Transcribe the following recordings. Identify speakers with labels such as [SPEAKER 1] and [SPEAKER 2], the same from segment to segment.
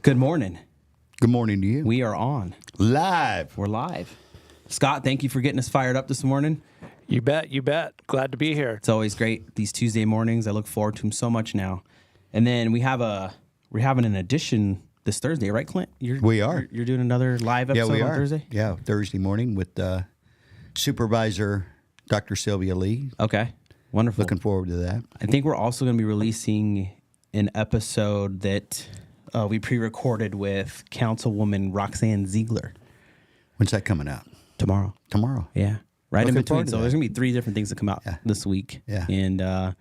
[SPEAKER 1] Good morning.
[SPEAKER 2] Good morning to you.
[SPEAKER 1] We are on.
[SPEAKER 2] Live.
[SPEAKER 1] We're live. Scott, thank you for getting us fired up this morning.
[SPEAKER 3] You bet. Glad to be here.
[SPEAKER 1] It's always great, these Tuesday mornings. I look forward to them so much now. And then we're having an edition this Thursday, right, Clint?
[SPEAKER 2] We are.
[SPEAKER 1] You're doing another live episode on Thursday?
[SPEAKER 2] Yeah, Thursday morning with Supervisor Dr. Sylvia Lee.
[SPEAKER 1] Okay, wonderful.
[SPEAKER 2] Looking forward to that.
[SPEAKER 1] I think we're also going to be releasing an episode that we pre-recorded with Councilwoman Roxanne Ziegler.
[SPEAKER 2] When's that coming out?
[SPEAKER 1] Tomorrow. Yeah. Right
[SPEAKER 2] Looking
[SPEAKER 1] in between.
[SPEAKER 2] forward to
[SPEAKER 1] So
[SPEAKER 2] that.
[SPEAKER 1] there's going to be 3 different things that come out this week.
[SPEAKER 2] Yeah.
[SPEAKER 1] And it's going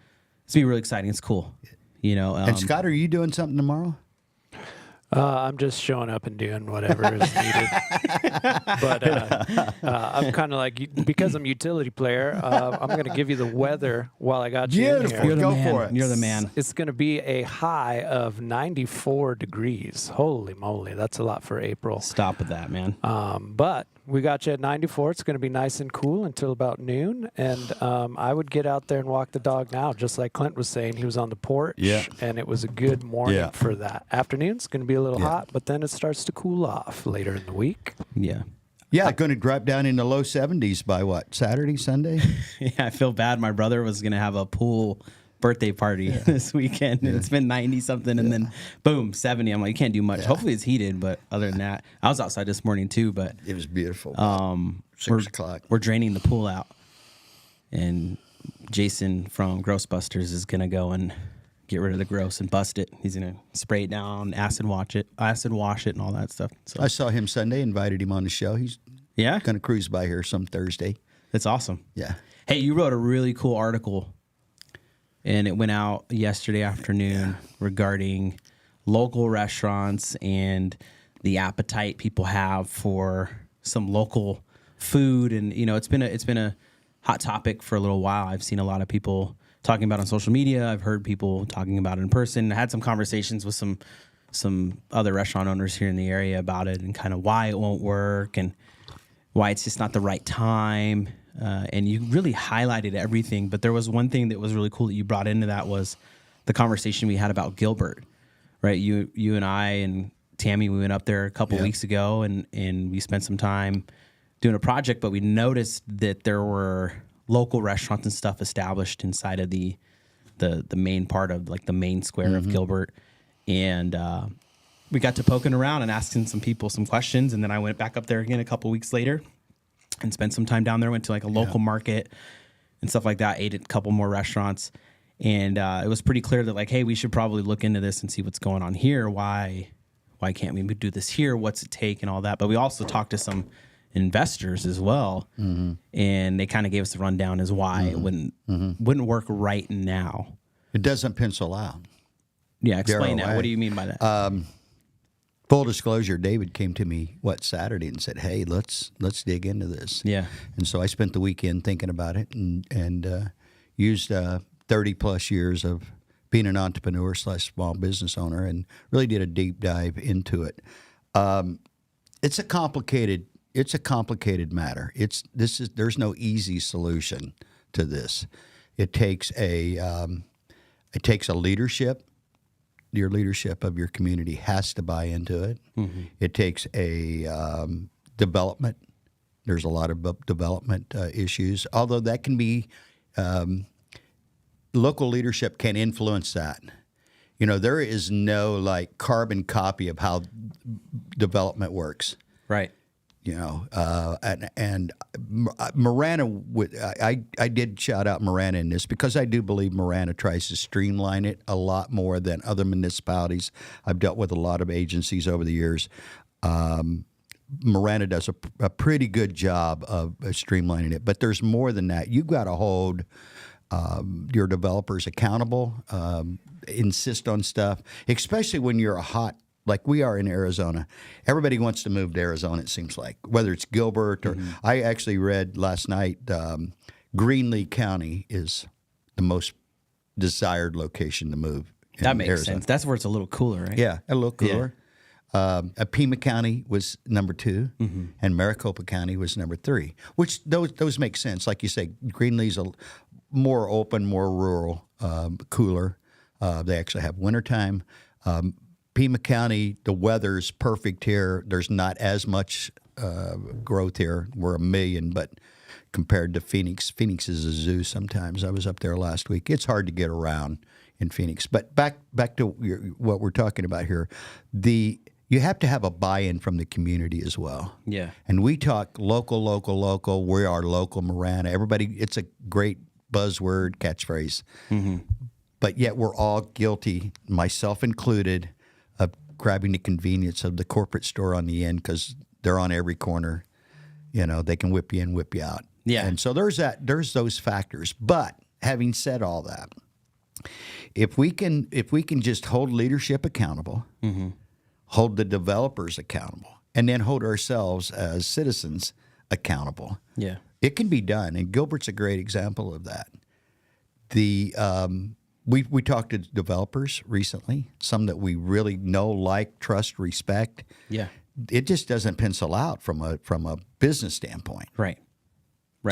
[SPEAKER 1] to be really exciting. It's cool. You know.
[SPEAKER 2] And Scott, are you doing something tomorrow?
[SPEAKER 3] I'm just showing up and doing whatever is needed. But I'm kind of like, because I'm utility player, I'm going to give you the weather while I got you in
[SPEAKER 2] Beautiful.
[SPEAKER 3] here.
[SPEAKER 1] You're the
[SPEAKER 2] Go
[SPEAKER 1] man.
[SPEAKER 2] for it.
[SPEAKER 1] You're the man.
[SPEAKER 3] It's going to be a high of 94 degrees. Holy moly, that's a lot for April.
[SPEAKER 1] Stop with that, man.
[SPEAKER 3] But we got you at 94. It's going to be nice and cool until about noon. And I would get out there and walk the dog now, just like Clint was saying. He was on the porch, and it was a good morning for that. Afternoon's going to be a little hot, but then it starts to cool off later in the week.
[SPEAKER 1] Yeah.
[SPEAKER 2] Yeah, going to drop down in the low 70s by what, Saturday, Sunday?
[SPEAKER 1] Yeah, I feel bad. My brother was going to have a pool birthday party this weekend, and it's been 90-something, and then, boom, 70. I'm like, you can't do much. Hopefully it's heated, but other than that, I was outside this morning, too, but
[SPEAKER 2] It was beautiful. 6 o'clock.
[SPEAKER 1] we're draining the pool out, and Jason from Grossbusters is going to go and get rid of the gross and bust it. He's going to spray it down, acid wash it, and all that stuff. So
[SPEAKER 2] I saw him Sunday, invited him on the show. He's
[SPEAKER 1] yeah,
[SPEAKER 2] going to cruise by here some Thursday.
[SPEAKER 1] that's awesome.
[SPEAKER 2] Yeah.
[SPEAKER 1] Hey, you wrote a really cool article, and it went out yesterday afternoon regarding local restaurants and the appetite people have for some local food. And you know, it's been a hot topic for a little while. I've seen a lot of people talking about it on social media. I've heard people talking about it in person. I had some conversations with some other restaurant owners here in the area about it and kind of why it won't work and why it's just not the right time. And you really highlighted everything. But there was one thing that was really cool that you brought into that was the conversation we had about Gilbert, right? You and I and Tammy, we went up there a couple weeks ago and we spent some time doing a project, but we noticed that there were local restaurants and stuff established inside of the main part of like the main square of Gilbert. And we got to poking around and asking some people some questions. And then I went back up there again a couple weeks later and spent some time down there, went to like a local market and stuff like that, ate at a couple more restaurants. And it was pretty clear that like, hey, we should probably look into this and see what's going on here. Why can't we do this here? What's it take and all that? But we also talked to some investors as well, and they kind of gave us the rundown as why it wouldn't work right now.
[SPEAKER 2] It doesn't pencil out.
[SPEAKER 1] Yeah, explain
[SPEAKER 2] Darryl,
[SPEAKER 1] that. What do you mean by that?
[SPEAKER 2] Full disclosure, David came to me, Saturday and said, hey, let's dig into this.
[SPEAKER 1] Yeah.
[SPEAKER 2] And so I spent the weekend thinking about it and used 30-plus years of being an entrepreneur / small business owner and really did a deep dive into it. It's a complicated matter. There's no easy solution to this. It takes a leadership. Your leadership of your community has to buy into it. It takes a development. There's a lot of development issues, although that can be local leadership can influence that. You know, there is no like carbon copy of how development works.
[SPEAKER 1] Right.
[SPEAKER 2] You know, and Marana, I did shout out Marana in this because I do believe Marana tries to streamline it a lot more than other municipalities. I've dealt with a lot of agencies over the years. Marana does a pretty good job of streamlining it, but there's more than that. You've got to hold your developers accountable, insist on stuff, especially when you're like we are in Arizona. Everybody wants to move to Arizona, it seems like, whether it's Gilbert or I actually read last night Greenlee County is the most desired location to move in
[SPEAKER 1] That makes
[SPEAKER 2] Arizona.
[SPEAKER 1] sense. That's where it's a little cooler, right?
[SPEAKER 2] Yeah, a little cooler. Pima County was number 2, and Maricopa County was number 3, which those make sense. Like you say, Greenlee's a more open, more rural, cooler. They actually have wintertime. Pima County, the weather's perfect here. There's not as much growth here. We're 1 million, but compared to Phoenix is a zoo sometimes. I was up there last week. It's hard to get around in Phoenix. But back to what we're talking about here, you have to have a buy-in from the community as well.
[SPEAKER 1] Yeah.
[SPEAKER 2] And we talk local. We are local Marana. Everybody, it's a great buzzword, catchphrase. Mm-hmm. But yet we're all guilty, myself included, of grabbing the convenience of the corporate store on the end because they're on every corner. You know, they can whip you in, whip you out.
[SPEAKER 1] Yeah.
[SPEAKER 2] And so there's those factors. But having said all that, if we can just hold leadership accountable, mm-hmm. hold the developers accountable, and then hold ourselves as citizens accountable,
[SPEAKER 1] yeah,
[SPEAKER 2] it can be done. And Gilbert's a great example of that. We talked to developers recently, some that we really know, like, trust, respect.
[SPEAKER 1] Yeah.
[SPEAKER 2] It just doesn't pencil out from a business standpoint.
[SPEAKER 1] Right.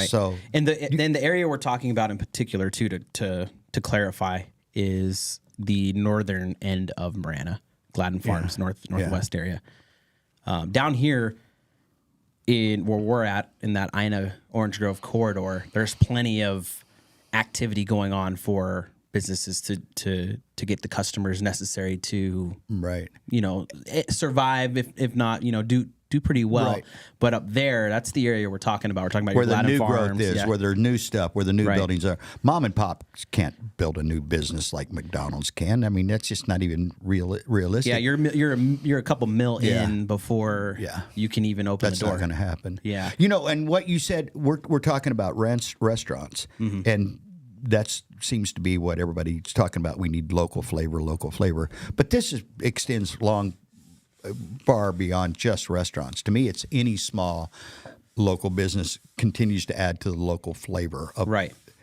[SPEAKER 2] So,
[SPEAKER 1] and the area we're talking about in particular, too, to clarify, is the northern end of Marana, Gladden Farms, northwest area. Down here, in where we're at in that Ina Orange Grove corridor, there's plenty of activity going on for businesses to get the customers necessary to survive, if not do pretty well. Right. But up there, that's the area we're talking about. We're talking about
[SPEAKER 2] where
[SPEAKER 1] your
[SPEAKER 2] the new
[SPEAKER 1] Farms,
[SPEAKER 2] growth is, where there's new stuff, where the new buildings are. Mom and pop can't build a new business like McDonald's can. I mean, that's just not even realistic.
[SPEAKER 1] Yeah, you're a couple mil in before you can even open the door.
[SPEAKER 2] That's not going to happen.
[SPEAKER 1] Yeah,
[SPEAKER 2] and what you said, we're talking about restaurants, mm-hmm. and that seems to be what everybody's talking about. We need local flavor, but this extends far beyond just restaurants. To me, it's any small local business continues to add to the local flavor of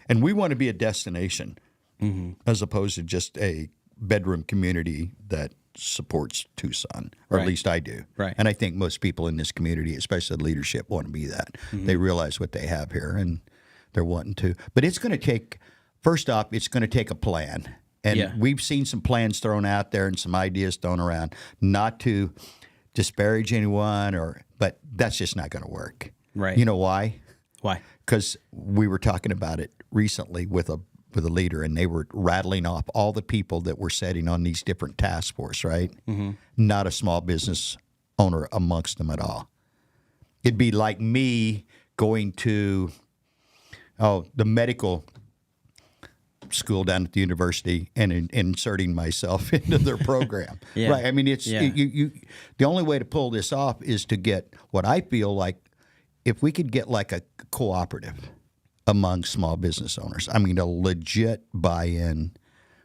[SPEAKER 2] And we want to be a destination, mm-hmm. as opposed to just a bedroom community that supports Tucson, or at least I do.
[SPEAKER 1] Right.
[SPEAKER 2] And I think most people in this community, especially the leadership, want to be that. Mm-hmm. They realize what they have here, and they're wanting to. But it's going to take, first off, it's going to take a plan. And we've seen some plans thrown out there and some ideas thrown around, not to disparage anyone, but that's just not going to work.
[SPEAKER 1] Right.
[SPEAKER 2] You know why?
[SPEAKER 1] Why?
[SPEAKER 2] Because we were talking about it recently with a leader, and they were rattling off all the people that were setting on these different task force, right? Mm-hmm. Not a small business owner amongst them at all. It'd be like me going to the medical school down at the university and inserting myself into their program. Right. I mean, it's you. The only way to pull this off is to get what I feel like, if we could get like a cooperative among small business owners. I mean, a legit buy-in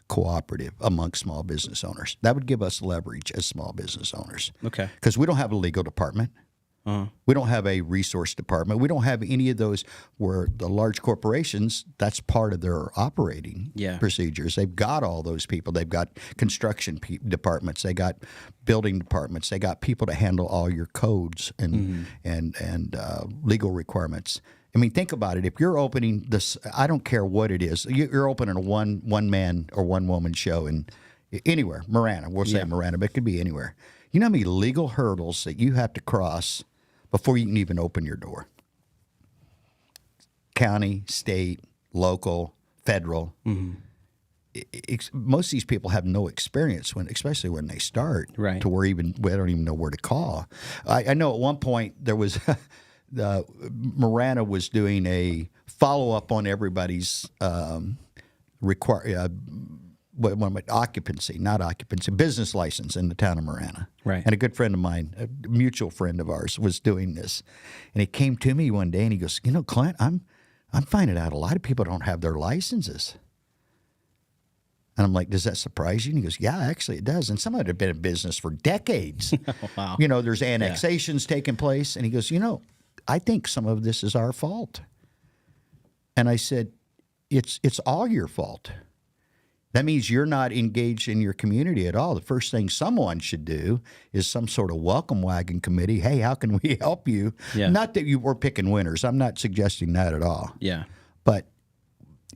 [SPEAKER 2] cooperative among small business owners. That would give us leverage as small business owners.
[SPEAKER 1] Okay.
[SPEAKER 2] Because we don't have a legal department. Uh-huh. We don't have a resource department. We don't have any of those where the large corporations, that's part of their operating procedures. They've got all those people. They've got construction departments. They got building departments. They got people to handle all your codes and legal requirements. I mean, think about it. If you're opening this, I don't care what it is. You're opening a one man or one woman show in anywhere, Marana. We'll say Marana, but it could be anywhere. You know how many legal hurdles that you have to cross before you can even open your door? County, state, local, federal. Mm-hmm. Most of these people have no experience especially when they start.
[SPEAKER 1] Right.
[SPEAKER 2] To where we don't even know where to call. I know at one point there was Marana was doing a follow up on everybody's business license in the town of Marana.
[SPEAKER 1] Right.
[SPEAKER 2] And a good friend of mine, a mutual friend of ours, was doing this. And he came to me one day and he goes, Clint, I'm finding out a lot of people don't have their licenses. And I'm like, does that surprise you? And he goes, yeah, actually it does. And some of it have been in business for decades.
[SPEAKER 1] Wow.
[SPEAKER 2] There's annexations taking place. And he goes, I think some of this is our fault. And I said, it's all your fault. That means you're not engaged in your community at all. The first thing someone should do is some sort of welcome wagon committee. Hey, how can we help you? Yeah. Not that you were picking winners. I'm not suggesting that at all.
[SPEAKER 1] Yeah.
[SPEAKER 2] But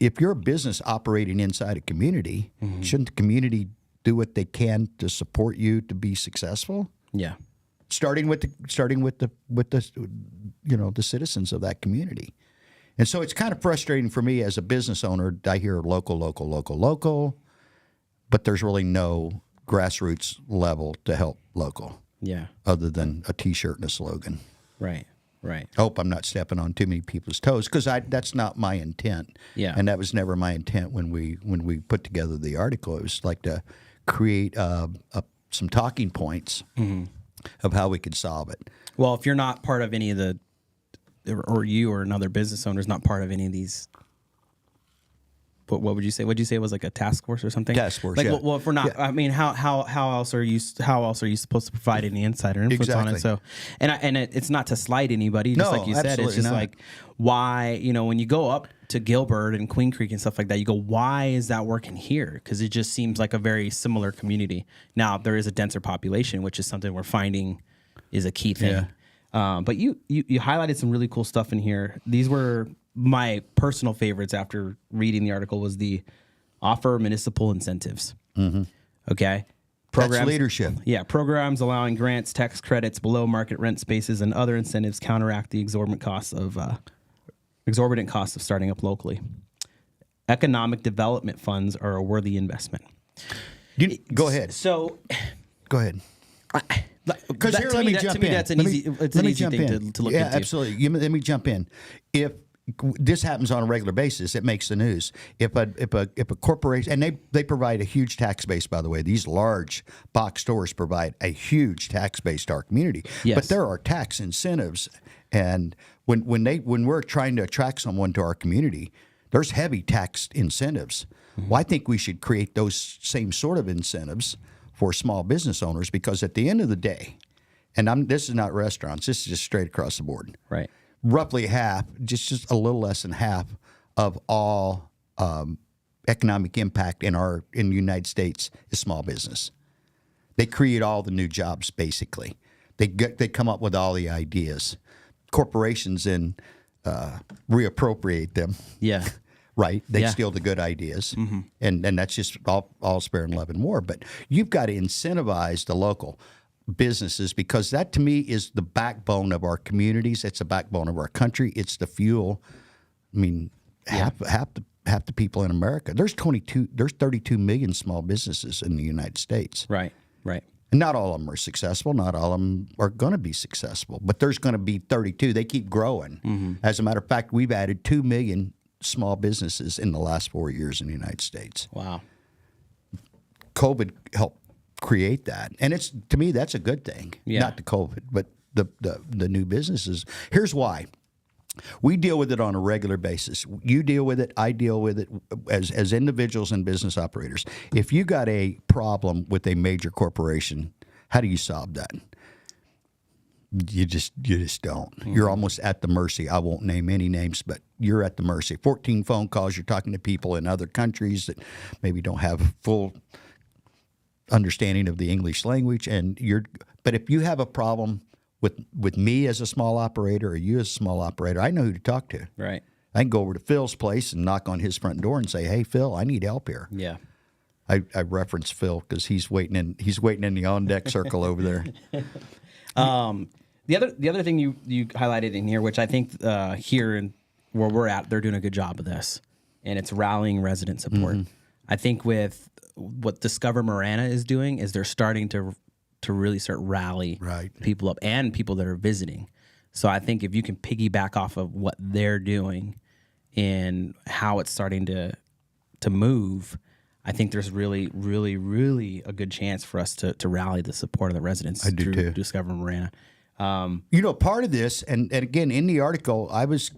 [SPEAKER 2] if you're a business operating inside a community, mm-hmm. shouldn't the community do what they can to support you to be successful.
[SPEAKER 1] Yeah.
[SPEAKER 2] Starting with the the citizens of that community. And so it's kind of frustrating for me as a business owner. I hear local, but there's really no grassroots level to help local.
[SPEAKER 1] Yeah.
[SPEAKER 2] Other than a T-shirt and a slogan.
[SPEAKER 1] Right.
[SPEAKER 2] I hope I'm not stepping on too many people's toes because that's not my intent.
[SPEAKER 1] Yeah.
[SPEAKER 2] And that was never my intent when we put together the article. It was like to create some talking points of how we could solve it.
[SPEAKER 1] Well, if you're not part of any of the, or you or another business owner is not part of any of these, what would you say? Would you say it was like a task force or something?
[SPEAKER 2] Task force,
[SPEAKER 1] like,
[SPEAKER 2] yeah.
[SPEAKER 1] Well, if we're not,
[SPEAKER 2] Yeah.
[SPEAKER 1] I mean, how else are you supposed to provide any insider influence on it?
[SPEAKER 2] Exactly.
[SPEAKER 1] So, it's not to slight anybody, just
[SPEAKER 2] No,
[SPEAKER 1] like you said. It's
[SPEAKER 2] absolutely
[SPEAKER 1] just
[SPEAKER 2] not.
[SPEAKER 1] like why, when you go up to Gilbert and Queen Creek and stuff like that, you go, why is that working here? Because it just seems like a very similar community. Now there is a denser population, which is something we're finding is a key thing.
[SPEAKER 2] Yeah.
[SPEAKER 1] But you highlighted some really cool stuff in here. These were my personal favorites after reading the article was the offer municipal incentives. Mm-hmm. Okay.
[SPEAKER 2] That's leadership.
[SPEAKER 1] Yeah. Programs allowing grants, tax credits, below market rent spaces, and other incentives counteract the exorbitant costs of starting up locally. Economic development funds are a worthy investment.
[SPEAKER 2] Go ahead.
[SPEAKER 1] So
[SPEAKER 2] Go ahead. Because here, let me jump in.
[SPEAKER 1] To me, that's an easy thing to look
[SPEAKER 2] yeah,
[SPEAKER 1] into.
[SPEAKER 2] absolutely. Let me jump in. If this happens on a regular basis, it makes the news. If a corporation, and they provide a huge tax base, by the way, these large box stores provide a huge tax base to our community.
[SPEAKER 1] Yes.
[SPEAKER 2] But there are tax incentives, and when we're trying to attract someone to our community, there's heavy tax incentives. Mm-hmm. Well, I think we should create those same sort of incentives for small business owners, because at the end of the day, and this is not restaurants, this is just straight across the board.
[SPEAKER 1] Right.
[SPEAKER 2] Roughly half, just a little less than half of all economic impact in the United States is small business. They create all the new jobs, basically. They come up with all the ideas. Corporations then reappropriate them.
[SPEAKER 1] Yeah.
[SPEAKER 2] Right? They
[SPEAKER 1] Yeah.
[SPEAKER 2] steal the good ideas. Mm-hmm. And that's just all spare and love and war. But you've got to incentivize the local businesses, because that to me is the backbone of our communities. It's the backbone of our country. It's the fuel. I mean, half the people in America. There's 32 million small businesses in the United States.
[SPEAKER 1] Right.
[SPEAKER 2] And not all of them are successful. Not all of them are going to be successful. But there's going to be 32. They keep growing. Mm-hmm. As a matter of fact, we've added 2 million small businesses in the last 4 years in the United States.
[SPEAKER 1] Wow.
[SPEAKER 2] COVID helped create that, and to me that's a good thing.
[SPEAKER 1] Yeah.
[SPEAKER 2] Not the COVID, but the new businesses. Here's why. We deal with it on a regular basis. You deal with it. I deal with it as individuals and business operators. If you got a problem with a major corporation, how do you solve that? You just don't. Mm-hmm. You're almost at the mercy. I won't name any names, but you're at the mercy. 14 phone calls. You're talking to people in other countries that maybe don't have full understanding of the English language, but if you have a problem with me as a small operator or you as a small operator, I know who to talk to.
[SPEAKER 1] Right.
[SPEAKER 2] I can go over to Phil's place and knock on his front door and say, "Hey, Phil, I need help here."
[SPEAKER 1] Yeah.
[SPEAKER 2] I reference Phil because he's waiting in the on deck circle over there.
[SPEAKER 1] The other thing you highlighted in here, which I think here in where we're at, they're doing a good job of this, and it's rallying resident support. Mm-hmm. I think with what Discover Marana is doing is they're starting to really start rally people up and people that are visiting. So I think if you can piggyback off of what they're doing and how it's starting to move, I think there's really, really, really a good chance for us to rally the support of the residents through Discover Marana.
[SPEAKER 2] Part of this, and again, in the article, I was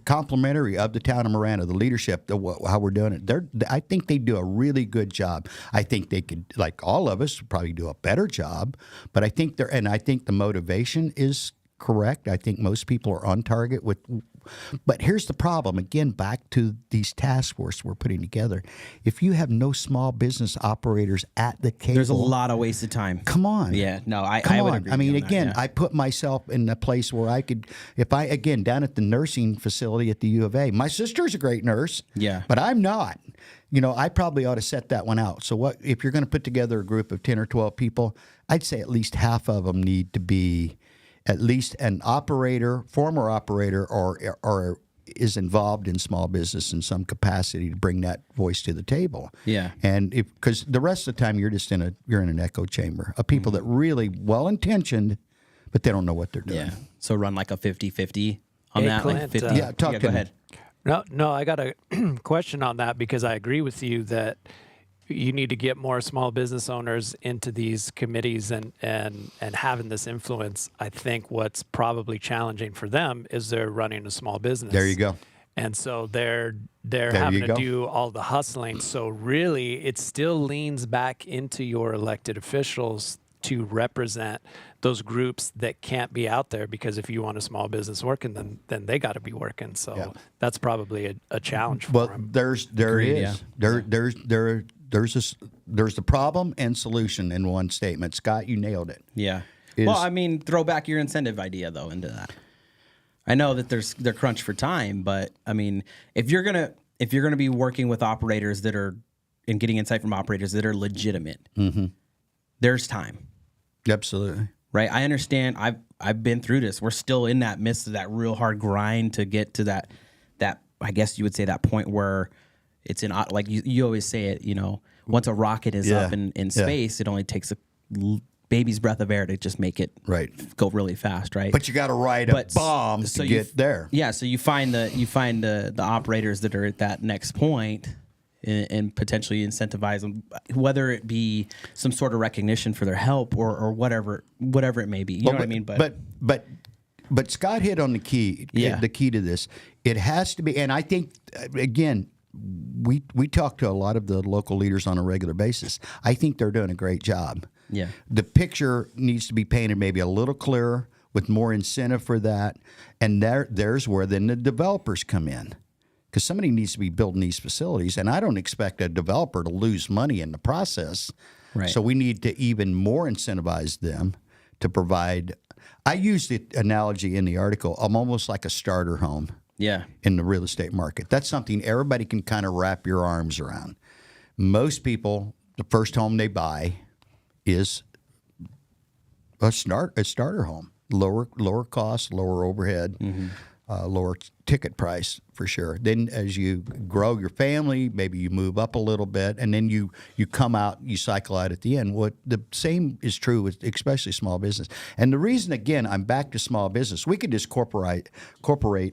[SPEAKER 2] complimentary of the town of Marana, the leadership, how we're doing it. I think they do a really good job. I think they could, like all of us, probably do a better job. But I think the motivation is correct. I think most people are on target with But here's the problem. Again, back to these task force we're putting together. If you have no small business operators at the table,
[SPEAKER 1] There's a lot of wasted time.
[SPEAKER 2] Come on.
[SPEAKER 1] Yeah, no, I would agree.
[SPEAKER 2] I mean,
[SPEAKER 1] with you on
[SPEAKER 2] again,
[SPEAKER 1] that, yeah.
[SPEAKER 2] I put myself in a place where I could, again, down at the nursing facility at the U of A, my sister's a great nurse.
[SPEAKER 1] Yeah.
[SPEAKER 2] But I'm not. I probably ought to set that one out. So what if you're going to put together a group of 10 or 12 people, I'd say at least half of them need to be at least an operator, former operator, or is involved in small business in some capacity to bring that voice to the table.
[SPEAKER 1] Yeah.
[SPEAKER 2] And because the rest of the time you're in an echo chamber of people that really well-intentioned, but they don't know what they're doing.
[SPEAKER 1] Yeah. So run like a 50-50 on
[SPEAKER 3] Hey,
[SPEAKER 1] that.
[SPEAKER 3] Clint,
[SPEAKER 1] like 50.
[SPEAKER 2] Yeah, talk to
[SPEAKER 1] go
[SPEAKER 2] me.
[SPEAKER 1] ahead.
[SPEAKER 3] No, I got a question on that because I agree with you that you need to get more small business owners into these committees and having this influence. I think what's probably challenging for them is they're running a small business.
[SPEAKER 2] There you go.
[SPEAKER 3] And so they're having
[SPEAKER 2] you
[SPEAKER 3] to
[SPEAKER 2] go.
[SPEAKER 3] do all the hustling. So really, it still leans back into your elected officials to represent those groups that can't be out there, because if you want a small business working, then they got to be working. So that's probably a challenge for them.
[SPEAKER 2] There
[SPEAKER 1] Agreed,
[SPEAKER 2] is.
[SPEAKER 1] yeah.
[SPEAKER 2] There's the problem and solution in one statement. Scott, you nailed it.
[SPEAKER 1] Yeah. Well, I mean, throw back your incentive idea though into that. I know that they're crunched for time, but I mean, if you're gonna be working with operators that are and getting insight from operators that are legitimate, there's time.
[SPEAKER 2] Absolutely.
[SPEAKER 1] Right. I understand. I've been through this. We're still in that midst of that real hard grind to get to that I guess you would say that point where it's in, like you always say it, once a rocket is up in space, it only takes a baby's breath of air to just make it go really fast, right?
[SPEAKER 2] But you got to ride a bomb to get there.
[SPEAKER 1] Yeah, so you find the operators that are at that next point and potentially incentivize them, whether it be some sort of recognition for their help or whatever it may be. You know what I mean?
[SPEAKER 2] But Scott hit on the key.
[SPEAKER 1] Yeah.
[SPEAKER 2] The key to this, it has to be, and I think again, we talk to a lot of the local leaders on a regular basis. I think they're doing a great job.
[SPEAKER 1] Yeah.
[SPEAKER 2] The picture needs to be painted maybe a little clearer with more incentive for that, and there's where then the developers come in. Because somebody needs to be building these facilities, and I don't expect a developer to lose money in the process.
[SPEAKER 1] Right.
[SPEAKER 2] So we need to even more incentivize them to provide. I used the analogy in the article. I'm almost like a starter home.
[SPEAKER 1] Yeah.
[SPEAKER 2] In the real estate market, that's something everybody can kind of wrap your arms around. Most people, the first home they buy is a starter home, lower cost, lower overhead. Lower ticket price for sure. Then as you grow your family, maybe you move up a little bit, and then you come out, you cycle out at the end. What the same is true with especially small business. And the reason, again, I'm back to small business, we could just corporate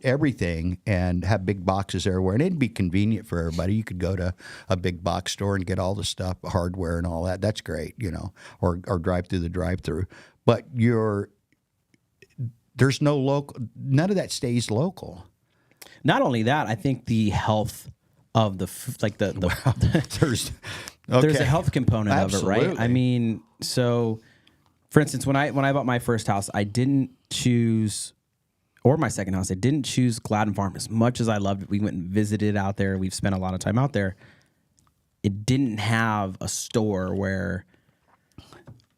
[SPEAKER 2] everything and have big boxes everywhere, and it'd be convenient for everybody. You could go to a big box store and get all the stuff, hardware and all that. That's great, or drive through the drive-through. But there's no local. None of that stays local.
[SPEAKER 1] Not only that, I think the health of
[SPEAKER 2] There's
[SPEAKER 1] a health component
[SPEAKER 2] Absolutely.
[SPEAKER 1] of it, right? I mean, so for instance, when I bought my first house, I didn't choose, or my second house, I didn't choose Gladden Farm as much as I loved it. We went and visited out there. We've spent a lot of time out there. It didn't have a store where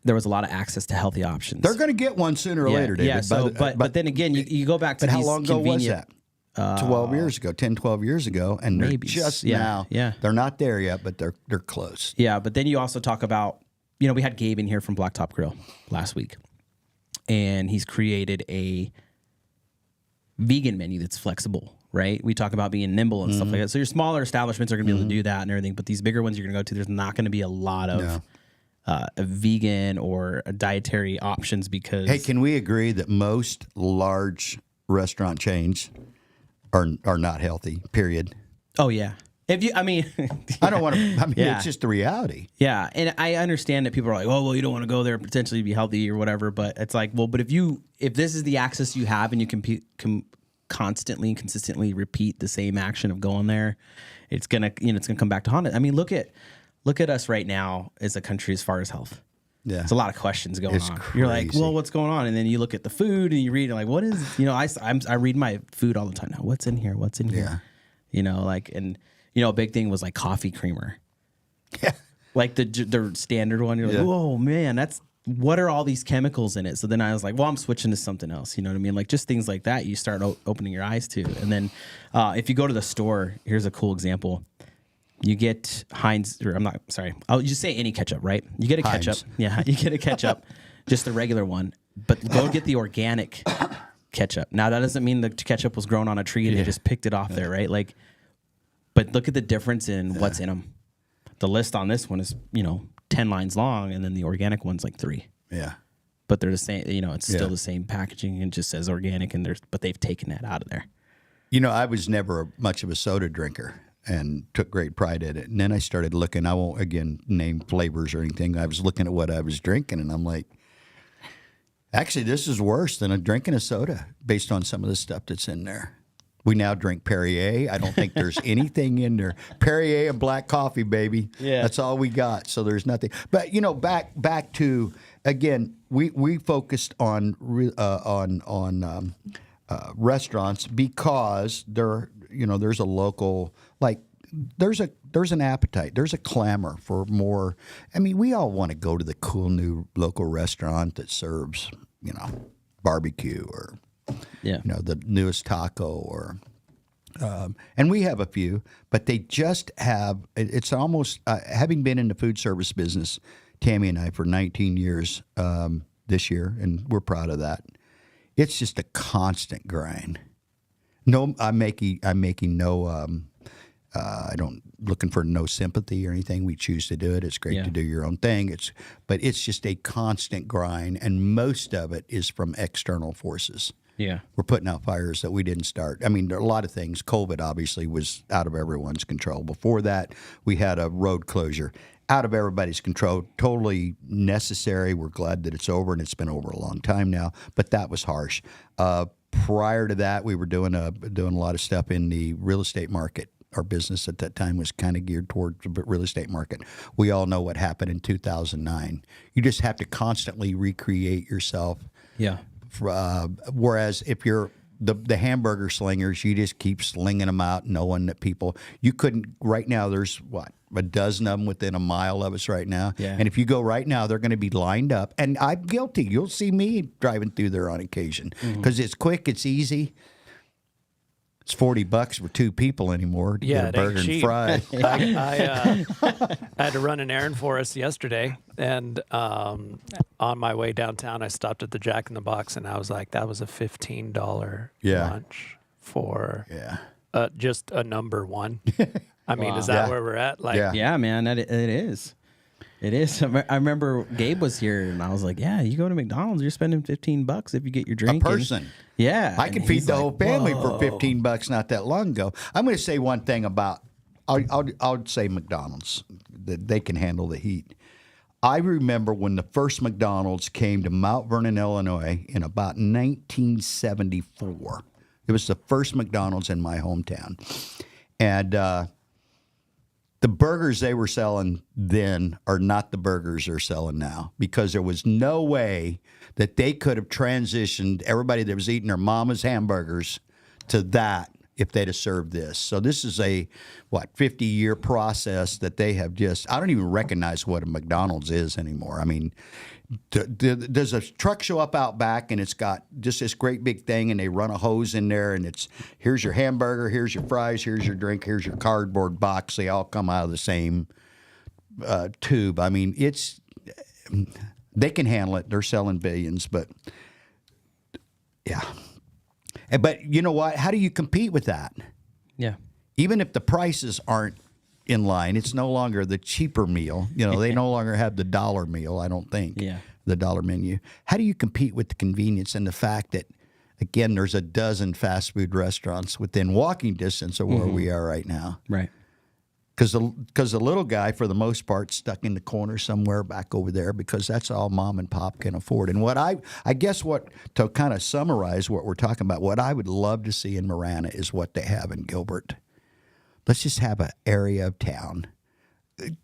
[SPEAKER 1] there was a lot of access to healthy options.
[SPEAKER 2] They're going to get one sooner or later, David.
[SPEAKER 1] Yeah, so, but then again, you go back to
[SPEAKER 2] but
[SPEAKER 1] these
[SPEAKER 2] how long ago was
[SPEAKER 1] convenient.
[SPEAKER 2] that? 12 years ago, 10, 12 years ago, and they're
[SPEAKER 1] Maybe.
[SPEAKER 2] just
[SPEAKER 1] Yeah,
[SPEAKER 2] now.
[SPEAKER 1] yeah.
[SPEAKER 2] They're not there yet, but they're close.
[SPEAKER 1] Yeah, but then you also talk about, we had Gabe in here from Blacktop Grill last week, and he's created a vegan menu that's flexible, right? We talk about being nimble and stuff like that. So your smaller establishments are going to be able to do that and everything, but these bigger ones you're going to go to, there's not going to be a lot of a vegan or a dietary options because...
[SPEAKER 2] Hey, can we agree that most large restaurant chains are not healthy, period?
[SPEAKER 1] Oh, yeah. If you, I mean...
[SPEAKER 2] I don't want to... I mean,
[SPEAKER 1] Yeah.
[SPEAKER 2] it's just the reality.
[SPEAKER 1] Yeah, and I understand that people are like, oh, well, you don't want to go there and potentially be healthy or whatever, but it's like, well, but if this is the access you have and you can constantly and consistently repeat the same action of going there, it's gonna come back to haunt it. I mean, look at us right now as a country as far as health.
[SPEAKER 2] Yeah.
[SPEAKER 1] It's a lot of questions going
[SPEAKER 2] It's
[SPEAKER 1] on.
[SPEAKER 2] crazy.
[SPEAKER 1] You're like, well, what's going on? And then you look at the food and you read, like, what is, I read my food all the time now. What's in here? What's in here? And a big thing was like coffee creamer.
[SPEAKER 2] Yeah.
[SPEAKER 1] Like the standard one. You're like, whoa, man, what are all these chemicals in it? So then I was like, well, I'm switching to something else. You know what I mean? Like just things like that you start opening your eyes to. And then if you go to the store, here's a cool example. You get Heinz, or I'll just say any ketchup, right? You get a
[SPEAKER 2] Heinz.
[SPEAKER 1] ketchup. Yeah, you get a ketchup, just the regular one. But go get the organic ketchup. Now, that doesn't mean the ketchup was grown on a tree and they just picked it off there, right? Like, but look at the difference in what's in them. The list on this one is, 10 lines long, and then the organic one's like 3.
[SPEAKER 2] Yeah.
[SPEAKER 1] But they're the same, it's still the same packaging and just says organic, but they've taken that out of there.
[SPEAKER 2] I was never much of a soda drinker and took great pride in it. And then I started looking, I won't, again, name flavors or anything. I was looking at what I was drinking, and I'm like, actually, this is worse than drinking a soda based on some of the stuff that's in there. We now drink Perrier. I don't think there's anything in there. Perrier and black coffee, baby. Yeah. That's all we got. So there's nothing. But, back to, again, we focused on restaurants because there's a local, like, there's an appetite. There's a clamor for more. I mean, we all want to go to the cool new local restaurant that serves, barbecue or, the newest taco or, and we have a few, but they just have, it's almost, having been in the food service business, Tammy and I, for 19 years this year, and we're proud of that. It's just a constant grind. No, I'm making no, looking for no sympathy or anything. We choose to do it. It's great to do your own thing. But it's just a constant grind, and most of it is from external forces.
[SPEAKER 1] Yeah.
[SPEAKER 2] We're putting out fires that we didn't start. I mean, there are a lot of things. COVID obviously was out of everyone's control. Before that, we had a road closure out of everybody's control, totally necessary. We're glad that it's over, and it's been over a long time now, but that was harsh. Prior to that, we were doing a lot of stuff in the real estate market. Our business at that time was kind of geared towards the real estate market. We all know what happened in 2009. You just have to constantly recreate yourself.
[SPEAKER 1] Yeah.
[SPEAKER 2] Whereas if you're the hamburger slingers, you just keep slinging them out, knowing that you couldn't. Right now, there's a dozen of them within a mile of us right now.
[SPEAKER 1] Yeah.
[SPEAKER 2] And if you go right now, they're going to be lined up. And I'm guilty. You'll see me driving through there on occasion because it's quick, it's easy. It's $40 for 2 people anymore to get a burger and fries.
[SPEAKER 3] I had to run an errand for us yesterday, and on my way downtown, I stopped at the Jack in the Box, and I was like, that was a $15 lunch for just a number one. I mean, is that where we're at? Like,
[SPEAKER 1] yeah, man, it is. It is. I remember Gabe was here, and I was like, "Yeah, you go to McDonald's, you're spending $15 if you get your drink."
[SPEAKER 2] A person.
[SPEAKER 1] Yeah,
[SPEAKER 2] I can feed the whole family for $15 not that long ago. I'm going to say one thing about. I'll say McDonald's, that they can handle the heat. I remember when the first McDonald's came to Mount Vernon, Illinois, in about 1974. It was the first McDonald's in my hometown, and. The burgers they were selling then are not the burgers they're selling now, because there was no way that they could have transitioned everybody that was eating their mama's hamburgers to that if they'd have served this. So this is a, 50-year process that they have just, I don't even recognize what a McDonald's is anymore. I mean, there's a truck show up out back, and it's got just this great big thing, and they run a hose in there, and it's, here's your hamburger, here's your fries, here's your drink, here's your cardboard box. They all come out of the same tube. I mean, they can handle it. They're selling billions, but yeah. But you know what? How do you compete with that?
[SPEAKER 1] Yeah.
[SPEAKER 2] Even if the prices aren't in line, it's no longer the cheaper meal. They no longer have the dollar meal, I don't think.
[SPEAKER 1] Yeah.
[SPEAKER 2] The dollar menu. How do you compete with the convenience and the fact that, again, there's a dozen fast food restaurants within walking distance of where we are right now?
[SPEAKER 1] Right.
[SPEAKER 2] Because the little guy, for the most part, stuck in the corner somewhere back over there, because that's all mom and pop can afford. And what I guess to kind of summarize what we're talking about, what I would love to see in Marana is what they have in Gilbert. Let's just have an area of town.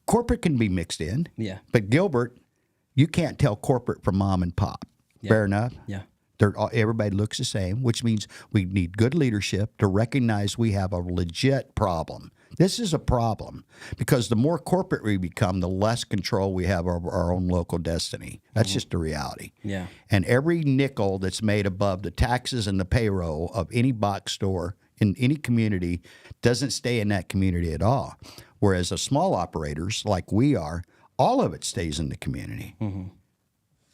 [SPEAKER 2] Corporate can be mixed in.
[SPEAKER 1] Yeah.
[SPEAKER 2] But Gilbert, You can't tell corporate from mom and pop.
[SPEAKER 1] Yeah.
[SPEAKER 2] Fair enough?
[SPEAKER 1] Yeah.
[SPEAKER 2] Everybody looks the same, which means we need good leadership to recognize we have a legit problem. This is a problem because the more corporate we become, the less control we have over our own local destiny. That's just the reality.
[SPEAKER 1] Yeah.
[SPEAKER 2] And every nickel that's made above the taxes and the payroll of any box store in any community doesn't stay in that community at all. Whereas the small operators like we are, all of it stays in the community.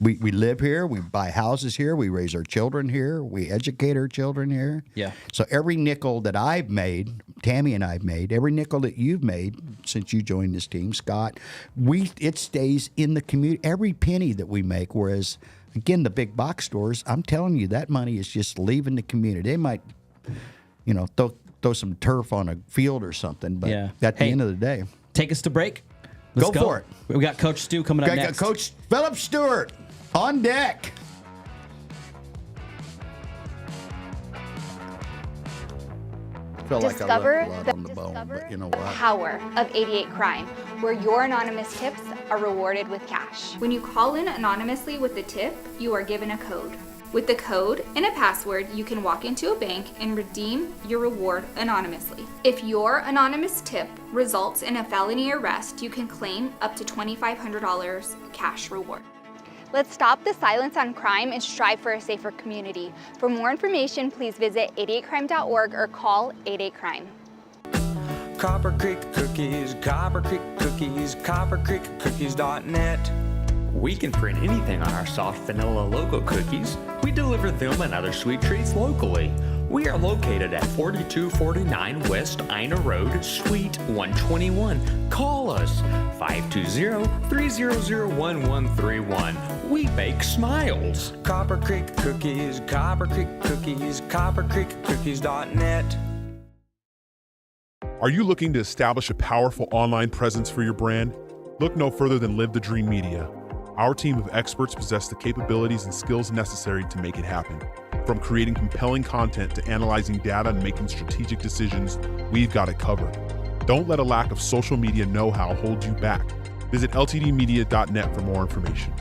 [SPEAKER 2] We live here, we buy houses here, we raise our children here, we educate our children here.
[SPEAKER 1] Yeah.
[SPEAKER 2] So every nickel that I've made, Tammy and I've made, every nickel that you've made since you joined this team, Scott, it stays in the community. Every penny that we make, whereas again the big box stores, I'm telling you that money is just leaving the community. They might, throw some turf on a field or something, but at the end of the day,
[SPEAKER 1] take us to break. Let's
[SPEAKER 2] go for it.
[SPEAKER 1] We got Coach Stu coming up next.
[SPEAKER 2] Coach Philip Steward on deck. Feel like I left blood on the bone, but you know what?
[SPEAKER 4] Power of 88 Crime, where your anonymous tips are rewarded with cash. When you call in anonymously with the tip, you are given a code. With the code and a password, you can walk into a bank and redeem your reward anonymously. If your anonymous tip results in a felony arrest, you can claim up to $2,500 cash reward. Let's stop the silence on crime and strive for a safer community. For more information, please visit 88crime.org or call 88crime.
[SPEAKER 5] Copper Creek Cookies, Copper Creek Cookies, coppercreekcookies.net. We can print anything on our soft vanilla logo cookies. We deliver them and other sweet treats locally. We are located at 4249 West Ina Road, Suite 121. Call us 520-300-1131. We bake smiles. Copper Creek Cookies, Copper Creek Cookies, coppercreekcookies.net.
[SPEAKER 6] Are you looking to establish a powerful online presence for your brand? Look no further than Live the Dream Media. Our team of experts possess the capabilities and skills necessary to make it happen. From creating compelling content to analyzing data and making strategic decisions, we've got it covered. Don't let a lack of social media know-how hold you back. Visit ltdmedia.net for more information.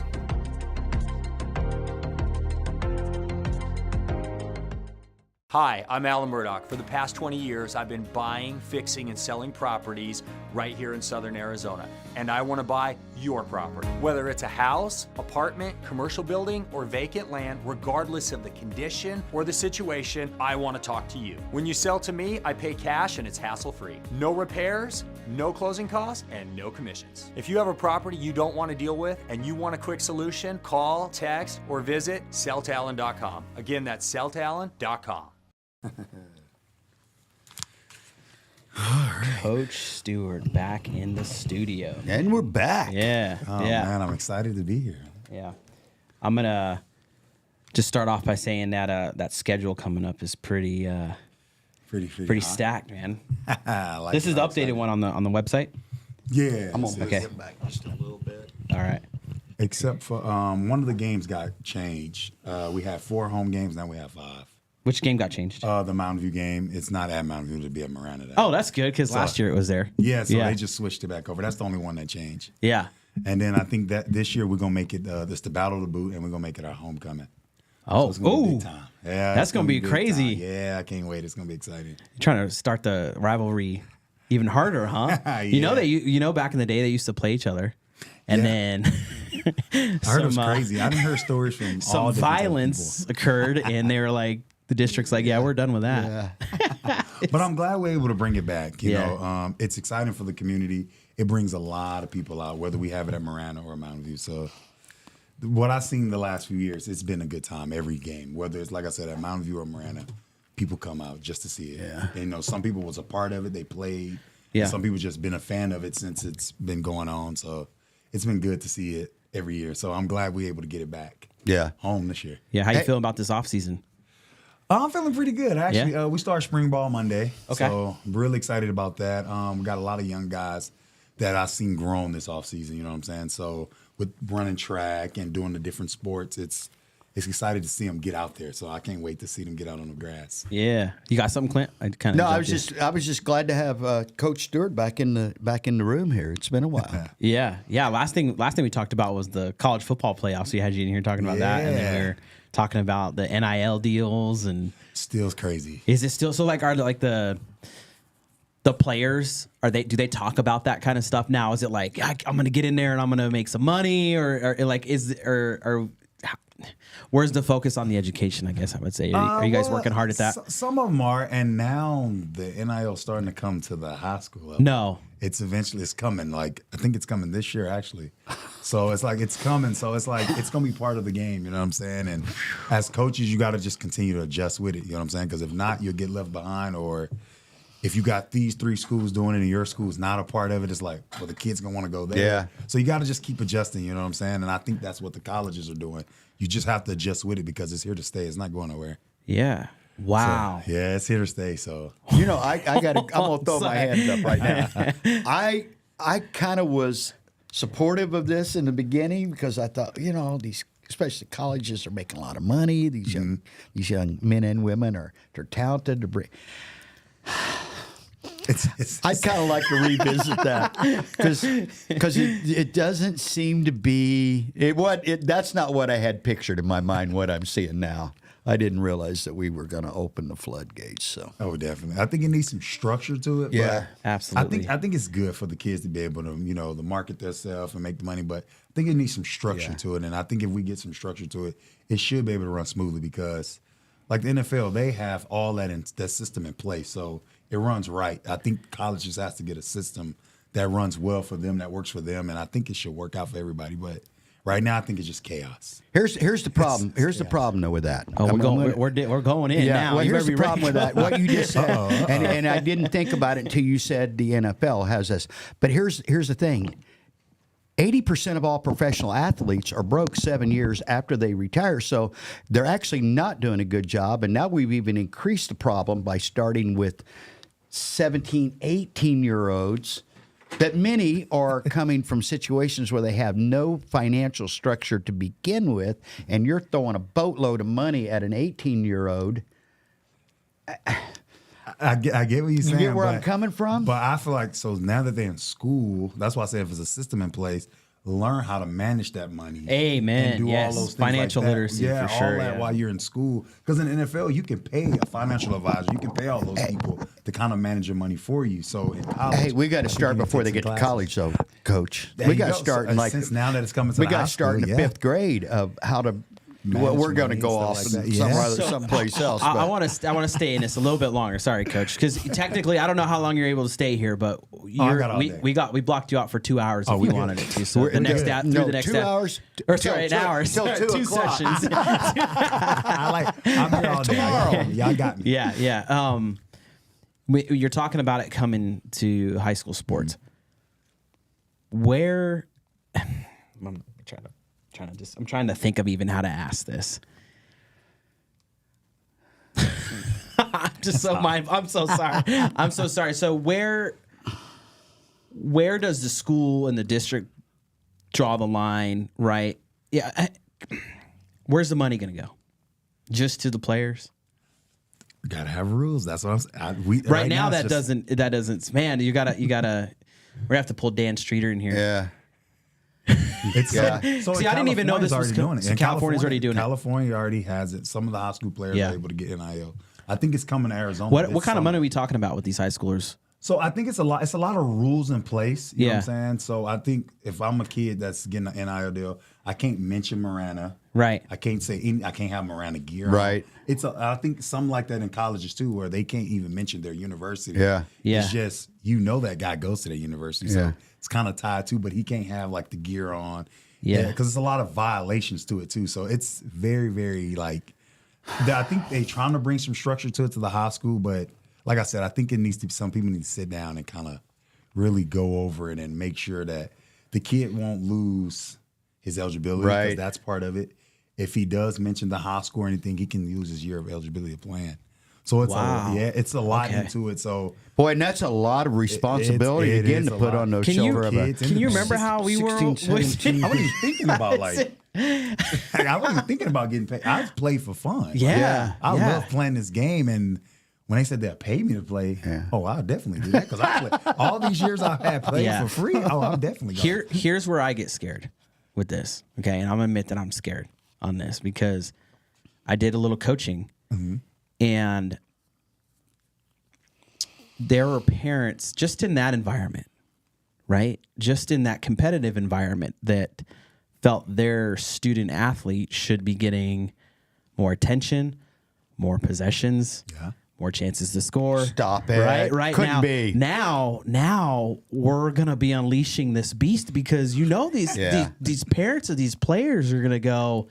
[SPEAKER 7] Hi, I'm Alan Murdoch. For the past 20 years, I've been buying, fixing, and selling properties right here in Southern Arizona. And I want to buy your property. Whether it's a house, apartment, commercial building, or vacant land, regardless of the condition or the situation, I want to talk to you. When you sell to me, I pay cash and it's hassle-free. No repairs, no closing costs, and no commissions. If you have a property you don't want to deal with and you want a quick solution, call, text, or visit selltalon.com. Again, that's selltalon.com.
[SPEAKER 1] Coach Steward back in the studio.
[SPEAKER 2] And we're back.
[SPEAKER 1] Yeah.
[SPEAKER 8] Oh,
[SPEAKER 1] yeah.
[SPEAKER 8] man, I'm excited to be here.
[SPEAKER 1] Yeah. I'm going to just start off by saying that that schedule coming up is pretty
[SPEAKER 8] Pretty
[SPEAKER 1] stacked, man.
[SPEAKER 8] like
[SPEAKER 1] This is the
[SPEAKER 8] I'm
[SPEAKER 1] updated
[SPEAKER 8] excited.
[SPEAKER 1] one on the website?
[SPEAKER 8] Yeah.
[SPEAKER 2] I'm gonna
[SPEAKER 1] Okay.
[SPEAKER 2] get back just a little bit.
[SPEAKER 1] All right.
[SPEAKER 8] Except for one of the games got changed. We had 4 home games, now we have 5.
[SPEAKER 1] Which game got changed?
[SPEAKER 8] The Mountain View game, it's not at Mountain View, it'll be at Marana.
[SPEAKER 1] Oh, that's good because last year it was there.
[SPEAKER 8] Yeah, so they just switched it back over. That's the only one that changed.
[SPEAKER 1] Yeah.
[SPEAKER 8] And then I think that this year we're going to make it, this the Battle of the Boot, and we're going to make it our homecoming.
[SPEAKER 1] Oh,
[SPEAKER 8] So it's gonna be big time. Yeah,
[SPEAKER 1] that's
[SPEAKER 8] it's
[SPEAKER 1] gonna be
[SPEAKER 8] big
[SPEAKER 1] crazy.
[SPEAKER 8] time. Yeah, I can't wait. It's going to be exciting.
[SPEAKER 1] You're trying to start the rivalry even harder, huh? You know back in the day they used to play each other, and then
[SPEAKER 8] I heard it was crazy. I didn't hear stories from all
[SPEAKER 1] some
[SPEAKER 8] different types of
[SPEAKER 1] violence occurred, and they were like, the district's like, yeah, we're done with that.
[SPEAKER 2] Yeah.
[SPEAKER 8] But I'm glad we're able to bring it back. You
[SPEAKER 1] Yeah.
[SPEAKER 8] know, it's exciting for the community. It brings a lot of people out, whether we have it at Marana or Mountain View. So what I've seen the last few years, it's been a good time every game. Whether it's, like I said, at Mountain View or Marana, people come out just to see it.
[SPEAKER 2] Yeah.
[SPEAKER 8] And, you know, some people was a part of it. They played.
[SPEAKER 1] Yeah.
[SPEAKER 8] And some people just been a fan of it since it's been going on. So it's been good to see it every year. So I'm glad we're able to get it back
[SPEAKER 2] Yeah.
[SPEAKER 8] home this year.
[SPEAKER 1] Yeah, how you feel about this offseason?
[SPEAKER 8] I'm feeling pretty good, actually.
[SPEAKER 1] Yeah?
[SPEAKER 8] We start spring ball Monday.
[SPEAKER 1] Okay.
[SPEAKER 8] So I'm really excited about that. We got a lot of young guys that I've seen grown this offseason, you know what I'm saying? So with running track and doing the different sports, it's it's excited to see them get out there. So I can't wait to see them get out on the grass.
[SPEAKER 1] Yeah, you got something, Clint?
[SPEAKER 2] I was just glad to have Coach Steward back in the room here. It's been a while.
[SPEAKER 1] Yeah. Last thing we talked about was the college football playoffs. We had you in here talking about that, and then we were talking about the NIL deals and
[SPEAKER 8] Still's crazy.
[SPEAKER 1] Is it still so? Like, are like the players, do they talk about that kind of stuff now? Is it like I'm going to get in there and I'm going to make some money, or like where's the focus on the education? I guess I would say. Are you guys working hard at that?
[SPEAKER 8] Some of them are, and now the NIL starting to come to the high school level.
[SPEAKER 1] No,
[SPEAKER 8] it's coming. Like I think it's coming this year actually. So it's like it's coming. So it's like it's gonna be part of the game. You know what I'm saying? And as coaches, you got to just continue to adjust with it. You know what I'm saying? Because if not, you'll get left behind. Or if you got these 3 schools doing it and your school's not a part of it, it's like, well, the kid's gonna want to go there.
[SPEAKER 2] Yeah.
[SPEAKER 8] So you got to just keep adjusting. You know what I'm saying? And I think that's what the colleges are doing. You just have to adjust with it because it's here to stay. It's not going nowhere.
[SPEAKER 1] Yeah. Wow.
[SPEAKER 8] So, yeah, it's here to stay. So
[SPEAKER 2] I'm gonna throw my hands up right now. I kind of was supportive of this in the beginning because I thought, these especially colleges are making a lot of money. These young men and women they're talented to bring. I'd kind of like to revisit that because it doesn't seem to be that's not what I had pictured in my mind. What I'm seeing now, I didn't realize that we were going to open the floodgates. So
[SPEAKER 8] definitely, I think it needs some structure to it.
[SPEAKER 2] Yeah,
[SPEAKER 8] but
[SPEAKER 1] absolutely.
[SPEAKER 8] I think it's good for the kids to be able to to market themselves and make the money. But I think it needs some structure to it, and I think if we get some structure to it, it should be able to run smoothly because, like the NFL, they have all that system in place, so it runs right. I think college just has to get a system that runs well for them, that works for them, and I think it should work out for everybody. But right now, I think it's just chaos.
[SPEAKER 2] Here's the problem. Here's the problem though with that.
[SPEAKER 1] Oh, we're going in now.
[SPEAKER 2] Well, here's the problem with that. What you just said,
[SPEAKER 8] Uh-oh.
[SPEAKER 2] and I didn't think about it until you said the NFL has this. But here's the thing. 80% of all professional athletes are broke 7 years after they retire. So they're actually not doing a good job. And now we've even increased the problem by starting with 17, 18-year-olds that many are coming from situations where they have no financial structure to begin with. And you're throwing a boatload of money at an 18-year-old.
[SPEAKER 8] I get what you're saying.
[SPEAKER 2] You get where I'm coming from?
[SPEAKER 8] But I feel like, so now that they're in school, that's why I say if there's a system in place, learn how to manage that money.
[SPEAKER 1] Amen.
[SPEAKER 8] And do
[SPEAKER 1] Yes.
[SPEAKER 8] all those things
[SPEAKER 1] Financial
[SPEAKER 8] like that.
[SPEAKER 1] literacy
[SPEAKER 8] Yeah,
[SPEAKER 1] for sure.
[SPEAKER 8] all that while you're in school. Because in the NFL, you can pay a financial advisor. You can pay all those people to kind of manage your money for you. So in college,
[SPEAKER 2] Hey, we got to
[SPEAKER 8] I think
[SPEAKER 2] start
[SPEAKER 8] you need
[SPEAKER 2] before they
[SPEAKER 8] take
[SPEAKER 2] get
[SPEAKER 8] some
[SPEAKER 2] to
[SPEAKER 8] classes.
[SPEAKER 2] college, though, Coach.
[SPEAKER 8] There
[SPEAKER 2] We
[SPEAKER 8] you
[SPEAKER 2] got to
[SPEAKER 8] go.
[SPEAKER 2] start
[SPEAKER 8] So,
[SPEAKER 2] in
[SPEAKER 8] since now that it's coming to
[SPEAKER 2] we
[SPEAKER 8] the
[SPEAKER 2] got
[SPEAKER 8] high
[SPEAKER 2] to start in
[SPEAKER 8] school,
[SPEAKER 2] the 5th grade of how to. Well, we're going to
[SPEAKER 8] money
[SPEAKER 2] go
[SPEAKER 8] and
[SPEAKER 2] off
[SPEAKER 8] stuff like that. Yeah.
[SPEAKER 2] someplace else.
[SPEAKER 1] I
[SPEAKER 2] but-
[SPEAKER 1] want to stay in this a little bit longer. Sorry, Coach, because technically I don't know how long you're able to stay here, but
[SPEAKER 8] I got all day.
[SPEAKER 1] we blocked you out for 2 hours if
[SPEAKER 8] we
[SPEAKER 1] you
[SPEAKER 8] did.
[SPEAKER 1] wanted it to. So
[SPEAKER 2] We're-
[SPEAKER 1] the next
[SPEAKER 2] we're-
[SPEAKER 1] out
[SPEAKER 2] no,
[SPEAKER 1] through the next
[SPEAKER 2] 2
[SPEAKER 1] out-
[SPEAKER 2] hours,
[SPEAKER 1] or
[SPEAKER 2] till-
[SPEAKER 1] sorry, 8
[SPEAKER 2] till-
[SPEAKER 1] hours
[SPEAKER 2] till 2
[SPEAKER 1] 2
[SPEAKER 2] o'clock.
[SPEAKER 1] sessions.
[SPEAKER 8] I'm here all day.
[SPEAKER 2] Tomorrow.
[SPEAKER 8] Y'all got me.
[SPEAKER 1] Yeah. You're talking about it coming to high school sports. Where I'm trying to think of even how to ask this. I'm so sorry. I'm so sorry. So where does the school and the district draw the line, right? Yeah. Where's the money going to go? Just to the players?
[SPEAKER 8] Gotta have rules. That's what I'm saying.
[SPEAKER 1] Right now
[SPEAKER 8] it's
[SPEAKER 1] that
[SPEAKER 8] just-
[SPEAKER 1] doesn't, man, you gotta, we're gonna have to pull Dan Streeter in here.
[SPEAKER 2] Yeah.
[SPEAKER 8] It's
[SPEAKER 2] Yeah.
[SPEAKER 1] See, I didn't even know this was
[SPEAKER 8] already doing it.
[SPEAKER 1] so
[SPEAKER 8] And
[SPEAKER 1] California's already doing it.
[SPEAKER 8] California already has it. Some of the high school players
[SPEAKER 1] Yeah.
[SPEAKER 8] are able to get NIL. I think it's coming to Arizona.
[SPEAKER 1] What
[SPEAKER 8] this
[SPEAKER 1] kind of money
[SPEAKER 8] summer.
[SPEAKER 1] are we talking about with these high schoolers?
[SPEAKER 8] So I think it's a lot. It's a lot of rules in place. You know
[SPEAKER 1] Yeah.
[SPEAKER 8] what I'm saying? So I think if I'm a kid that's getting an NIL deal, I can't mention Marana.
[SPEAKER 1] Right.
[SPEAKER 8] I can't say I can't have Marana gear.
[SPEAKER 2] Right.
[SPEAKER 8] On. I think something like that in colleges too, where they can't even mention their university.
[SPEAKER 2] Yeah.
[SPEAKER 1] Yeah.
[SPEAKER 8] It's just that guy goes to the university, so
[SPEAKER 2] Yeah.
[SPEAKER 8] it's kind of tied too. But he can't have like the gear on.
[SPEAKER 1] Yeah.
[SPEAKER 8] Because there's a lot of violations to it too. So it's very, very like. I think they're trying to bring some structure to it to the high school, but like I said, I think it needs to. Some people need to sit down and kind of really go over it and make sure that the kid won't lose his eligibility,
[SPEAKER 2] Right.
[SPEAKER 8] because that's part of it. If he does mention the high school or anything, he can lose his year of eligibility playing. So it's it's a lot
[SPEAKER 1] Okay.
[SPEAKER 8] into it. So
[SPEAKER 2] Boy, and that's a lot of responsibility
[SPEAKER 8] it
[SPEAKER 2] again
[SPEAKER 8] is
[SPEAKER 2] to
[SPEAKER 8] a
[SPEAKER 2] put
[SPEAKER 8] lot.
[SPEAKER 2] on those
[SPEAKER 1] Can you-
[SPEAKER 2] shoulder of a
[SPEAKER 8] kids
[SPEAKER 1] Can you remember how we
[SPEAKER 2] 16,
[SPEAKER 1] were?
[SPEAKER 2] 17.
[SPEAKER 8] I wasn't even thinking about like I wasn't thinking about getting paid. I played for fun.
[SPEAKER 1] Yeah.
[SPEAKER 8] I love playing this game, and when they said they'll pay me to play, I'll definitely do that because I play all these years I've had played for free. Oh, I'm definitely going.
[SPEAKER 1] Here's where I get scared with this. Okay, and I'm gonna admit that I'm scared on this because I did a little coaching, and there were parents just in that environment, right? Just in that competitive environment that felt their student athlete should be getting more attention, more possessions, more chances to score.
[SPEAKER 2] Stop it.
[SPEAKER 1] Right.
[SPEAKER 2] Couldn't
[SPEAKER 1] now,
[SPEAKER 2] be.
[SPEAKER 1] Now we're gonna be unleashing this beast because these parents of these players are gonna go,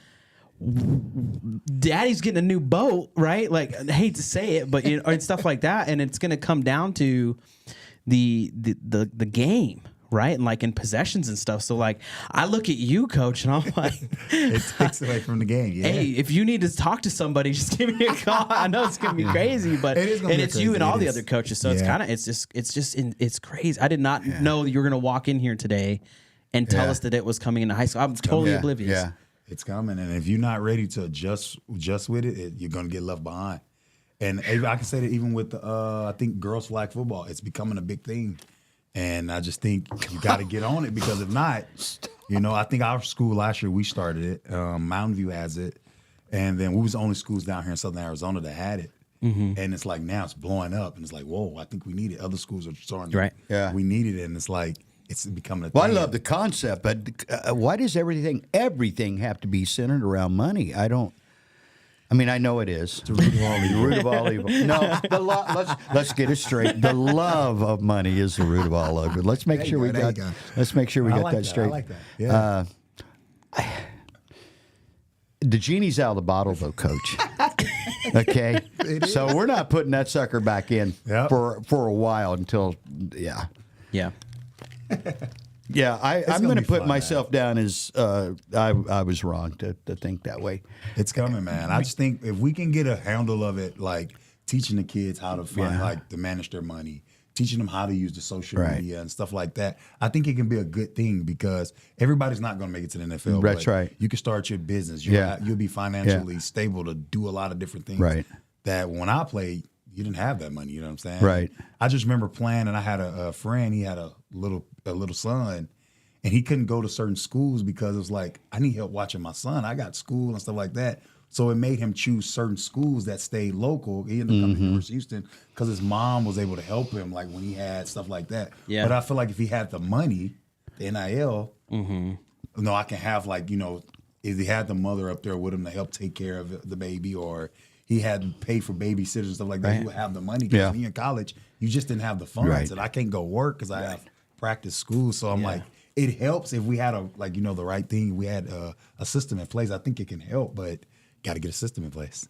[SPEAKER 1] Daddy's getting a new boat, right? Like, I hate to say it, but and stuff like that, and it's gonna come down to the game. Right, and like in possessions and stuff. So like, I look at you, coach, and I'm like,
[SPEAKER 8] it takes away from the game. Yeah.
[SPEAKER 1] Hey, if you need to talk to somebody, just give me a call. I know it's gonna be crazy, but it's you and all the other coaches. So it's crazy. I did not know you were gonna walk in here today and tell us that it was coming into high school. I'm totally oblivious.
[SPEAKER 2] Yeah,
[SPEAKER 8] it's coming, and if you're not ready to adjust with it, you're gonna get left behind. And I can say that even with I think girls flag football, it's becoming a big thing. And I just think you got to get on it because if not, I think our school last year, we started it. Mountain View has it. And then we was the only schools down here in Southern Arizona that had it. And it's like now it's blowing up. And it's like, whoa, I think we need it. Other schools are starting to, we need it. And it's like, it's becoming a thing.
[SPEAKER 2] Well, I love the concept, but why does everything have to be centered around money? I know it is.
[SPEAKER 8] It's the root of all evil.
[SPEAKER 2] The root of all evil. No, let's get it straight. The love of money is the root of all evil. Let's make sure we get that straight.
[SPEAKER 8] I like that. Yeah.
[SPEAKER 2] The genie's out of the bottle, though, Coach. Okay, so we're not putting that sucker back in for a while until
[SPEAKER 1] yeah.
[SPEAKER 2] Yeah, I'm going to put myself down as I was wrong to think that way.
[SPEAKER 8] It's coming, man. I just think if we can get a handle of it, like teaching the kids how to to manage their money, teaching them how to use the social media and stuff like that, I think it can be a good thing because everybody's not going to make it to the NFL.
[SPEAKER 2] That's right.
[SPEAKER 8] You can start your business. You'll be financially stable to do a lot of different things.
[SPEAKER 2] Right.
[SPEAKER 8] That when I played, you didn't have that money. You know what I'm saying?
[SPEAKER 2] Right.
[SPEAKER 8] I just remember playing, and I had a friend. He had a little son, and he couldn't go to certain schools because it was like, I need help watching my son. I got school and stuff like that. So it made him choose certain schools that stayed local. He ended up coming to University of Houston because his mom was able to help him, like when he had stuff like that. Yeah. But I feel like if he had the money, the NIL, I can have if he had the mother up there with him to help take care of the baby, or he had to pay for babysitters and stuff like that, he would have the money. Because when you're in college, you just didn't have the funds. And I can't go work because I have practice school. So I'm like, it helps if we had the right thing. We had a system in place. I think it can help, but got to get a system in place.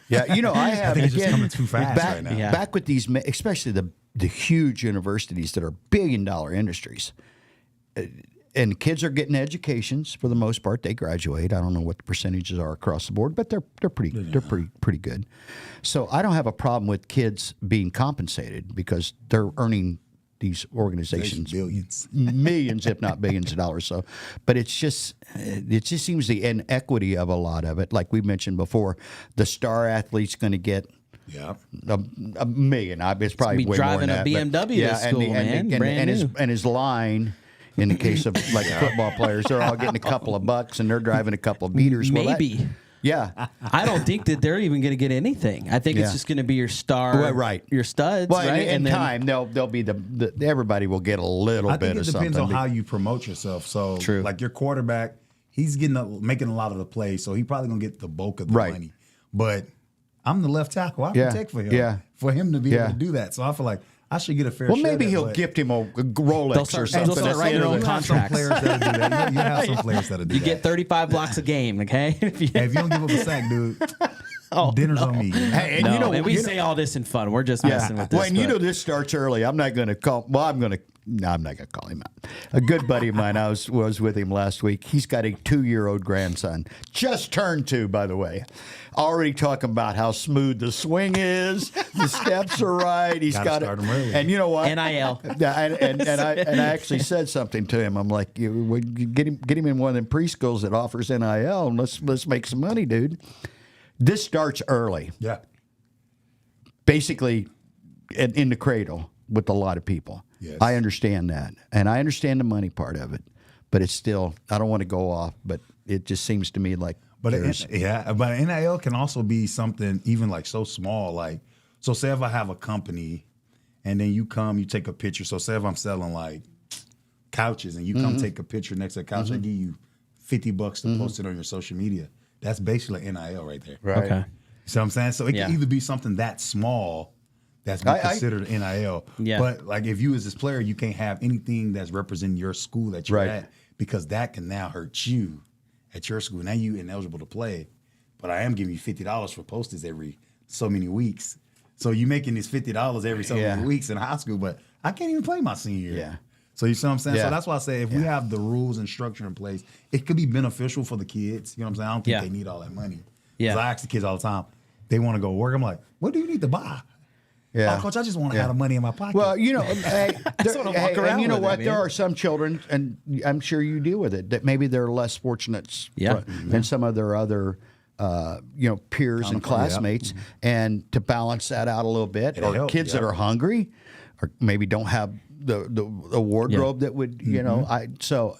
[SPEAKER 2] Yeah, I
[SPEAKER 8] think it's just coming too fast right now.
[SPEAKER 2] Yeah. Back with these, especially the huge universities that are billion-dollar industries, and kids are getting educations for the most part. They graduate. I don't know what the percentages are across the board, but they're pretty good. So I don't have a problem with kids being compensated because they're earning these organizations millions, if not billions of dollars. So, but it just seems the inequity of a lot of it. Like we mentioned before, the star athlete's going to get a million. It's probably way more than that.
[SPEAKER 1] Driving a BMW to school, man.
[SPEAKER 2] And his line. In the case of like football players, they're all getting a couple of bucks and they're driving a couple of meters.
[SPEAKER 1] Maybe.
[SPEAKER 2] I
[SPEAKER 1] don't think that they're even going to get anything. I think it's just going to be your star, your studs,
[SPEAKER 2] well,
[SPEAKER 1] right?
[SPEAKER 2] In time, they'll be everybody will get a little bit of something.
[SPEAKER 8] I think it depends on how you promote yourself. So, like your quarterback, he's making a lot of the plays, so he probably going to get the bulk of the money. But I'm the left tackle. I protect for him. For him to be able to do that. So I feel like I should get a fair share.
[SPEAKER 2] Well, maybe he'll gift him a Rolex or something.
[SPEAKER 1] They'll start writing their own contracts.
[SPEAKER 8] Some players that'll do that. You have some players that'll do that.
[SPEAKER 1] You get 35 blocks a game, okay?
[SPEAKER 8] If you don't give up a sack, dude, dinner's on me.
[SPEAKER 2] Hey,
[SPEAKER 1] and we say all this in fun. We're just messing with this.
[SPEAKER 2] Well, and this starts early. I'm not going to call. Well, I'm going to no, I'm not going to call him out. A good buddy of mine, I was with him last week. He's got a 2-year-old grandson. Just turned 2, by the way. Already talking about how smooth the swing is. The steps are right. He's got it. And you know what?
[SPEAKER 1] NIL.
[SPEAKER 2] And I actually said something to him. I'm like, get him in one of them preschools that offers NIL, and let's make some money, dude. This starts early.
[SPEAKER 8] Yeah.
[SPEAKER 2] Basically, in the cradle with a lot of people.
[SPEAKER 8] Yes.
[SPEAKER 2] I understand that. And I understand the money part of it. But it's still, I don't want to go off, but it just seems to me like.
[SPEAKER 8] But NIL can also be something even like so small. Like, so say if I have a company and then you come, you take a picture. So say if I'm selling like couches and you come take a picture next to a couch, I give you $50 to post it on your social media. That's basically NIL right there.
[SPEAKER 2] Right.
[SPEAKER 1] Okay.
[SPEAKER 8] See what I'm saying? So it can either be something that small that's considered NIL.
[SPEAKER 1] Yeah.
[SPEAKER 8] But like if you as this player, you can't have anything that's representing your school that you're
[SPEAKER 2] Right.
[SPEAKER 8] at, because that can now hurt you at your school. Now you ineligible to play. But I am giving you $50 for posters every so many weeks. So you making this $50 every so many weeks in high school, but I can't even play my senior year.
[SPEAKER 2] Yeah.
[SPEAKER 8] So you see what I'm saying?
[SPEAKER 2] Yeah.
[SPEAKER 8] So that's why I say if we have the rules and structure in place, it could be beneficial for the kids. You know what I'm saying? I don't think they need all that money.
[SPEAKER 1] Yeah.
[SPEAKER 8] 'Cause I ask the kids all the time, they want to go work. I'm like, what do you need to buy?
[SPEAKER 2] Yeah.
[SPEAKER 8] Oh, Coach, I just want to have the money in my pocket.
[SPEAKER 2] Well, you know, hey, and you know
[SPEAKER 1] with
[SPEAKER 2] what?
[SPEAKER 1] it,
[SPEAKER 2] There
[SPEAKER 1] man.
[SPEAKER 2] are some children, and I'm sure you deal with it, that maybe they're less fortunate than some of their other, peers and classmates. And to balance that out a little bit, or
[SPEAKER 8] help,
[SPEAKER 2] kids that are hungry, or maybe don't have the wardrobe that would, so.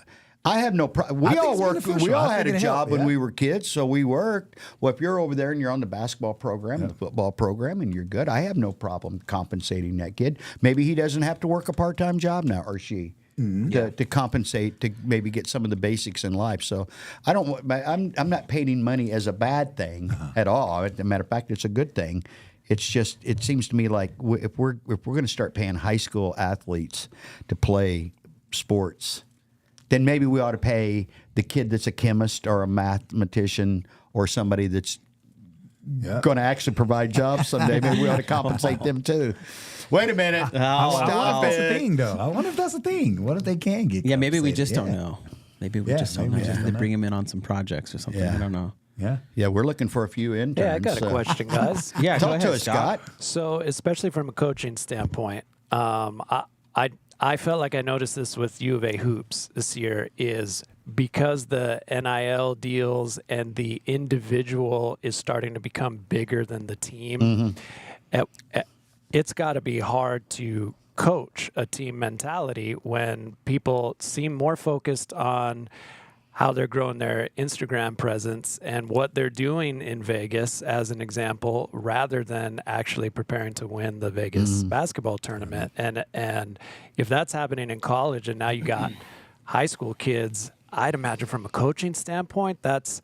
[SPEAKER 2] I have no problem. We all worked. We all had a job when we were kids, so we worked. Well, if you're over there and you're on the basketball program, the football program, and you're good, I have no problem compensating that kid. Maybe he doesn't have to work a part-time job now, or she, to compensate to maybe get some of the basics in life. So I don't. I'm not painting money as a bad thing at all. As a matter of fact, it's a good thing. It's just, it seems to me like if we're going to start paying high school athletes to play sports, then maybe we ought to pay the kid that's a chemist or a mathematician or somebody that's going to actually provide jobs someday. Maybe we ought to compensate them too. Wait a minute.
[SPEAKER 8] I wonder if that's a thing, though. I wonder if that's a thing. What if they can get
[SPEAKER 1] Yeah, maybe we
[SPEAKER 8] compensated?
[SPEAKER 1] just don't know. Maybe we just don't know. Just they bring them in on some projects or something. I don't know.
[SPEAKER 2] Yeah, we're looking for a few interns.
[SPEAKER 3] Yeah, I got a question, guys.
[SPEAKER 1] Yeah,
[SPEAKER 2] Talk to us, Scott.
[SPEAKER 3] So, especially from a coaching standpoint, I felt like I noticed this with U of A hoops this year is because the NIL deals and the individual is starting to become bigger than the team. It's got to be hard to coach a team mentality when people seem more focused on how they're growing their Instagram presence and what they're doing in Vegas, as an example, rather than actually preparing to win the Vegas basketball tournament. And if that's happening in college, and now you got high school kids, I'd imagine from a coaching standpoint, that's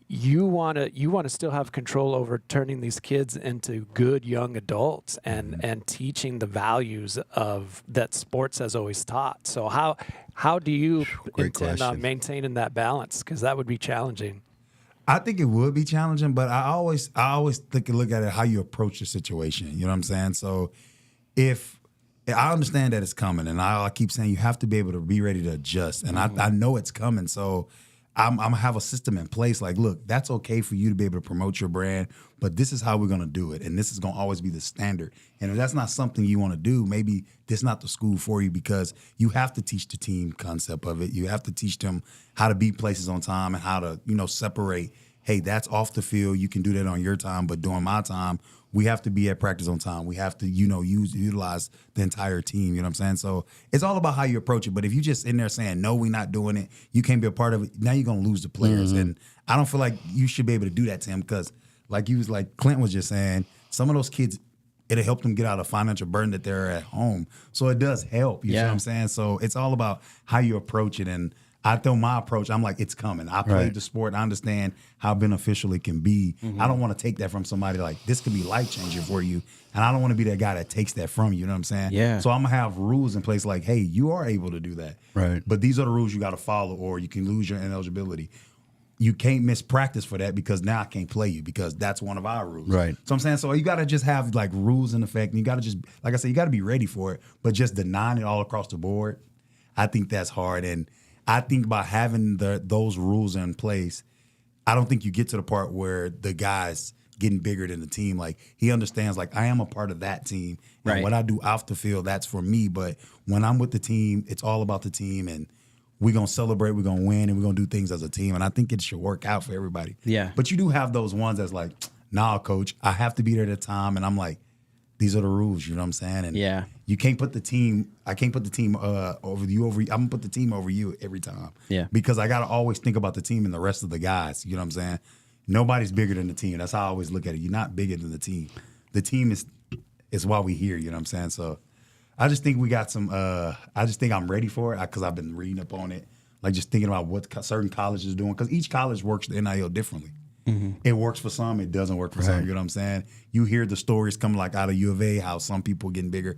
[SPEAKER 3] you want to still have control over turning these kids into good young adults and teaching the values of that sports has always taught. So how do you intend on maintaining that balance? Because that would be challenging.
[SPEAKER 8] I think it would be challenging, but I always look at it how you approach the situation. You know what I'm saying? So if I understand that it's coming, and I keep saying you have to be able to be ready to adjust, and I know it's coming. So I'm gonna have a system in place. Like, look, that's okay for you to be able to promote your brand, but this is how we're gonna do it, and this is gonna always be the standard. And if that's not something you want to do, maybe this is not the school for you, because you have to teach the team concept of it. You have to teach them how to beat places on time and how to separate. Hey, that's off the field. You can do that on your time, but during my time, we have to be at practice on time. We have to, utilize the entire team. You know what I'm saying? So it's all about how you approach it. But if you just in there saying, no, we're not doing it, you can't be a part of it, now you're going to lose the players. And I don't feel like you should be able to do that to him, because like Clint was just saying, some of those kids, it'll help them get out of financial burden that they're at home. So it does help. You know what I'm saying? So it's all about how you approach it. And I throw my approach, I'm like, it's coming. I played the sport. I understand how beneficial it can be. I don't want to take that from somebody. Like, this could be life-changing for you. And I don't want to be that guy that takes that from you. You know what I'm saying?
[SPEAKER 1] Yeah.
[SPEAKER 8] So I'm going to have rules in place like, hey, you are able to do that.
[SPEAKER 2] Right.
[SPEAKER 8] But these are the rules you got to follow, or you can lose your ineligibility. you can't miss practice for that because now I can't play you because that's one of our rules.
[SPEAKER 2] Right.
[SPEAKER 8] So I'm saying, so you got to just have like rules in effect, and you got to just, like I said, you got to be ready for it. But just denying it all across the board, I think that's hard. And I think by having those rules in place, I don't think you get to the part where the guy's getting bigger than the team. Like, he understands, like, I am a part of that team. And
[SPEAKER 1] Right.
[SPEAKER 8] what I do off the field, that's for me. But when I'm with the team, it's all about the team. And we're going to celebrate, we're going to win, and we're going to do things as a team. And I think it should work out for everybody.
[SPEAKER 1] Yeah.
[SPEAKER 8] But you do have those ones that's like, nah, coach, I have to be there at a time. And I'm like, these are the rules, you know what I'm saying? And
[SPEAKER 1] Yeah.
[SPEAKER 8] you can't put the team, I can't put the team over you, I'm going to put the team over you every time.
[SPEAKER 1] Yeah.
[SPEAKER 8] Because I got to always think about the team and the rest of the guys, you know what I'm saying? Nobody's bigger than the team. That's how I always look at it. You're not bigger than the team. The team is why we here, you know what I'm saying? So I just think we got some, I just think I'm ready for it because I've been reading up on it, like just thinking about what certain colleges are doing, because each college works the NIL differently. It works for some, it doesn't work for some, you know what I'm saying? You hear the stories coming like out of U of A, how some people are getting bigger,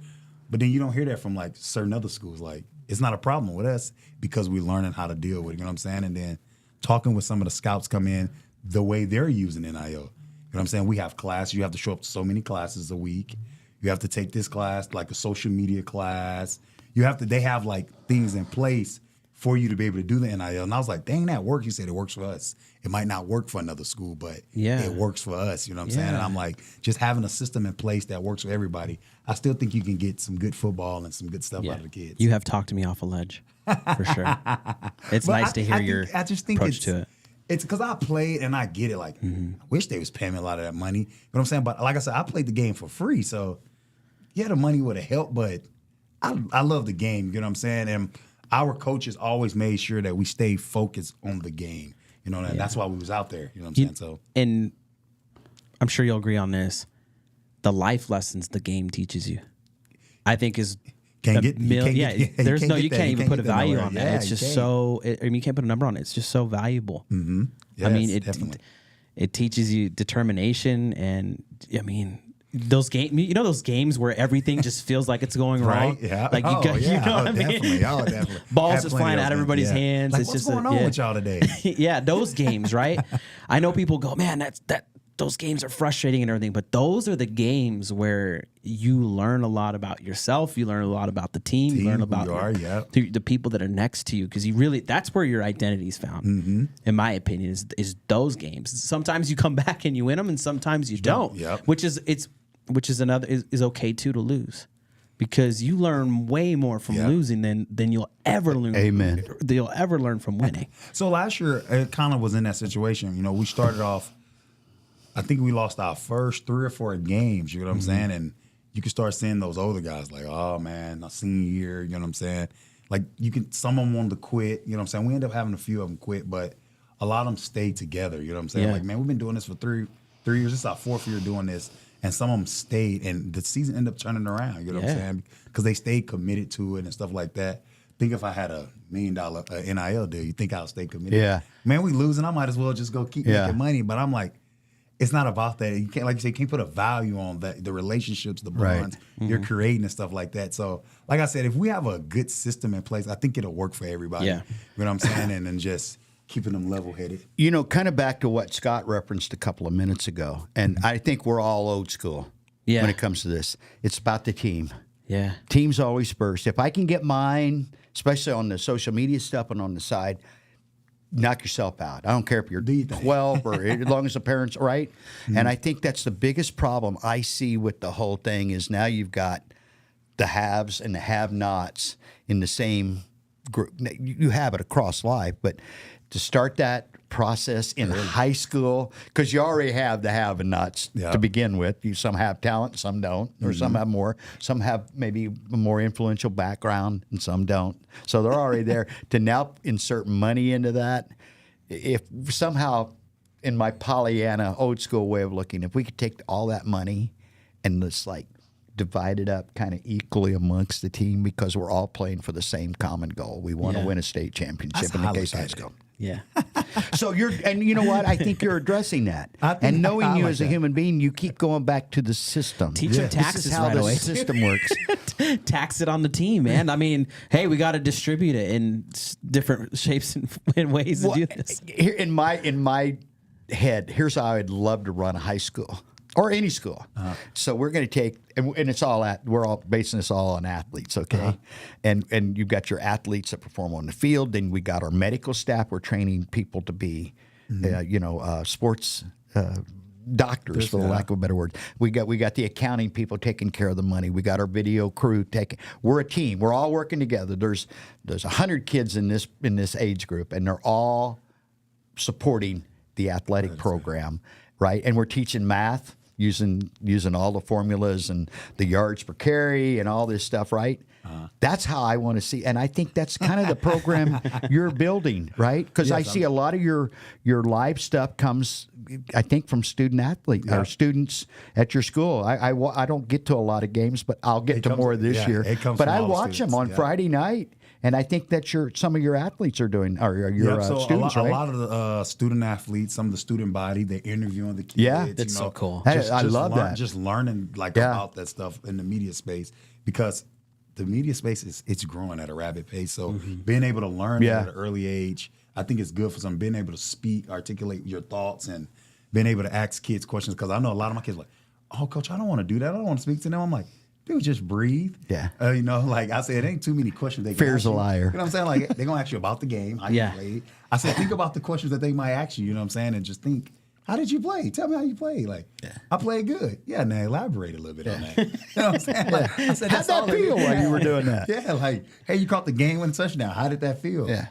[SPEAKER 8] but then you don't hear that from like certain other schools. Like, it's not a problem with us because we're learning how to deal with it, you know what I'm saying? And then talking with some of the scouts come in, the way they're using NIL. You know what I'm saying? We have class. You have to show up to so many classes a week. You have to take this class, like a social media class. They have like things in place for you to be able to do the NIL. And I was like, dang, that works. He said it works for us. It might not work for another school, but it works for us. You know what I'm saying? And I'm like, just having a system in place that works for everybody, I still think you can get some good football and some good stuff out of the kids.
[SPEAKER 1] You have talked to me off a ledge, for sure. It's
[SPEAKER 8] But
[SPEAKER 1] nice to hear your
[SPEAKER 8] I just think
[SPEAKER 1] approach to it.
[SPEAKER 8] It's because I played and I get it. Like, I wish they was paying me a lot of that money. You know what I'm saying? But like I said, I played the game for free. So, yeah, the money would have helped, but I love the game. You know what I'm saying? And our coaches always made sure that we stay focused on the game. You know, and that's why we was out there. You know what I'm saying? So,
[SPEAKER 1] And I'm sure you'll agree on this. The life lessons the game teaches you, I think is you can't even put a value on that. It's just so. You can't put a number on it. It's just so valuable.
[SPEAKER 8] Mm-hmm.
[SPEAKER 1] I mean, it teaches you determination, and I mean those games. You know those games where everything just feels like it's going wrong.
[SPEAKER 8] Right? Yeah.
[SPEAKER 1] Like you know what I mean?
[SPEAKER 8] Definitely. Oh, definitely.
[SPEAKER 1] Balls just flying out of everybody's hands.
[SPEAKER 8] Like,
[SPEAKER 1] it's
[SPEAKER 8] what's
[SPEAKER 1] just
[SPEAKER 8] going on with y'all today?
[SPEAKER 1] Yeah, those games, right? I know people go, man, those games are frustrating and everything, but those are the games where you learn a lot about yourself. You learn a lot about the team. You learn about the people that are next to you, because that's where your identity is found. Mm-hmm. In my opinion, is those games. Sometimes you come back and you win them, and sometimes you don't.
[SPEAKER 8] Yep.
[SPEAKER 1] Which is okay too to lose, because you learn way more from losing than you'll ever learn.
[SPEAKER 2] Amen.
[SPEAKER 1] You'll ever learn from winning.
[SPEAKER 8] So last year, it kind of was in that situation. You know, we started off, I think we lost our first 3 or 4 games, you know what I'm saying? And you can start seeing those older guys like, oh, man, my senior year, you know what I'm saying? Like, some of them wanted to quit, you know what I'm saying? We ended up having a few of them quit, but a lot of them stayed together, you know what I'm saying?
[SPEAKER 1] Yeah.
[SPEAKER 8] Like, man, we've been doing this for three years. This is our 4th year doing this. And some of them stayed, and the season ended up turning around, you know what I'm saying? Because they stayed committed to it and stuff like that. Think if I had $1 million NIL deal, you think I would stay committed?
[SPEAKER 2] Yeah.
[SPEAKER 8] Man, we losing. I might as well just go keep making money. But I'm like, it's not about that. You can't, like you say, you can't put a value on that, the relationships, the bonds you're creating and stuff like that. So, like I said, if we have a good system in place, I think it'll work for everybody.
[SPEAKER 1] Yeah.
[SPEAKER 8] You know what I'm saying? And then just keeping them level-headed.
[SPEAKER 2] You know, kind of back to what Scott referenced a couple of minutes ago, and I think we're all old school when it comes to this. It's about the team.
[SPEAKER 1] Yeah.
[SPEAKER 2] Team's always first. If I can get mine, especially on the social media stuff and on the side, knock yourself out. I don't care if you're 12 or as long as the parents, right? Mm-hmm. And I think that's the biggest problem I see with the whole thing is now you've got the haves and the have-nots in the same group. You have it across life, but to start that process in high school, because you already have the have and nots to begin with. Some have talent, some don't, or some have more. Some have maybe a more influential background, and some don't. So they're already there. To now insert money into that, if somehow, in my Pollyanna old school way of looking, if we could take all that money and just like divide it up kind of equally amongst the team, because we're all playing for the same common goal. We want to win a state championship in the case high school.
[SPEAKER 1] Yeah.
[SPEAKER 2] So and you know what? I think you're addressing that. And knowing you as a human being, you keep going back to the system.
[SPEAKER 1] Teach them taxes
[SPEAKER 2] This is how
[SPEAKER 1] right
[SPEAKER 2] the
[SPEAKER 1] away.
[SPEAKER 2] system works.
[SPEAKER 1] Tax it on the team, man. I mean, hey, we got to distribute it in different shapes and ways to do this.
[SPEAKER 2] Here in my head, here's how I'd love to run a high school or any school. So we're going to take, and it's all we're all basing this all on athletes, okay? And you've got your athletes that perform on the field. Then we got our medical staff. We're training people to be, sports doctors, for lack of a better word. We got the accounting people taking care of the money. We got our video crew taking. We're a team. We're all working together. There's 100 kids in this age group, and they're all supporting the athletic program, right? And we're teaching math using all the formulas and the yards per carry and all this stuff, right? That's how I want to see, and I think that's kind of the program you're building, right? Because I see a lot of your live stuff comes, I think, from student athlete or students at your school. I don't get to a lot of games, but I'll get to more this year. But I watch them on Friday night. And I think that some of your athletes are doing, or your students, right?
[SPEAKER 8] A lot of the student athletes, some of the student body, they're interviewing the kids.
[SPEAKER 2] Yeah,
[SPEAKER 1] that's so cool.
[SPEAKER 2] I love that.
[SPEAKER 8] Just learning about that stuff in the media space, because the media space it's growing at a rapid pace. So being able to learn at an early age, I think it's good for some. Being able to speak, articulate your thoughts, and being able to ask kids questions. Because I know a lot of my kids are like, "Oh, coach, I don't want to do that. I don't want to speak to them." I'm like, dude, just breathe.
[SPEAKER 2] Yeah.
[SPEAKER 8] Like I said, it ain't too many questions they can
[SPEAKER 2] Fear's
[SPEAKER 8] ask
[SPEAKER 2] a
[SPEAKER 8] you.
[SPEAKER 2] liar.
[SPEAKER 8] You know what I'm saying? Like, they're going to ask you about the game, how you played. I said, think about the questions that they might ask you, you know what I'm saying? And just think, how did you play? Tell me how you played. Like, I played good. Yeah, now elaborate a little bit on that. You know what I'm saying? Like, I said,
[SPEAKER 2] how'd that feel while you were doing that?
[SPEAKER 8] Yeah, like, hey, you caught the game-winning touchdown. How did that feel?
[SPEAKER 2] Yeah.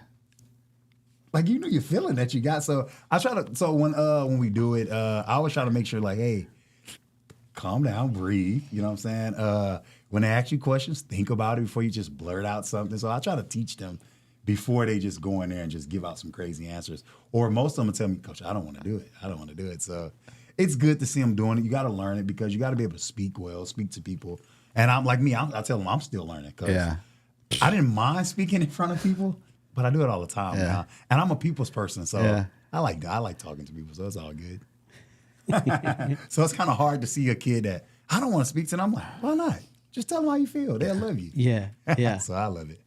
[SPEAKER 8] Like, you know your feeling that you got. So I try to, when we do it, I always try to make sure, like, hey, calm down, breathe. You know what I'm saying? When they ask you questions, think about it before you just blurt out something. So I try to teach them before they just go in there and just give out some crazy answers. Or most of them will tell me, Coach, I don't want to do it. I don't want to do it. So it's good to see them doing it. You got to learn it, because you got to be able to speak well, speak to people. And I'm like me, I tell them I'm still learning. Cause I didn't mind speaking in front of people, but I do it all the time now. And I'm a people's person, so I like talking to people, so it's all good. So it's kind of hard to see a kid that I don't want to speak to, and I'm like, why not? Just tell them how you feel. They'll love you.
[SPEAKER 1] Yeah.
[SPEAKER 8] So I love it.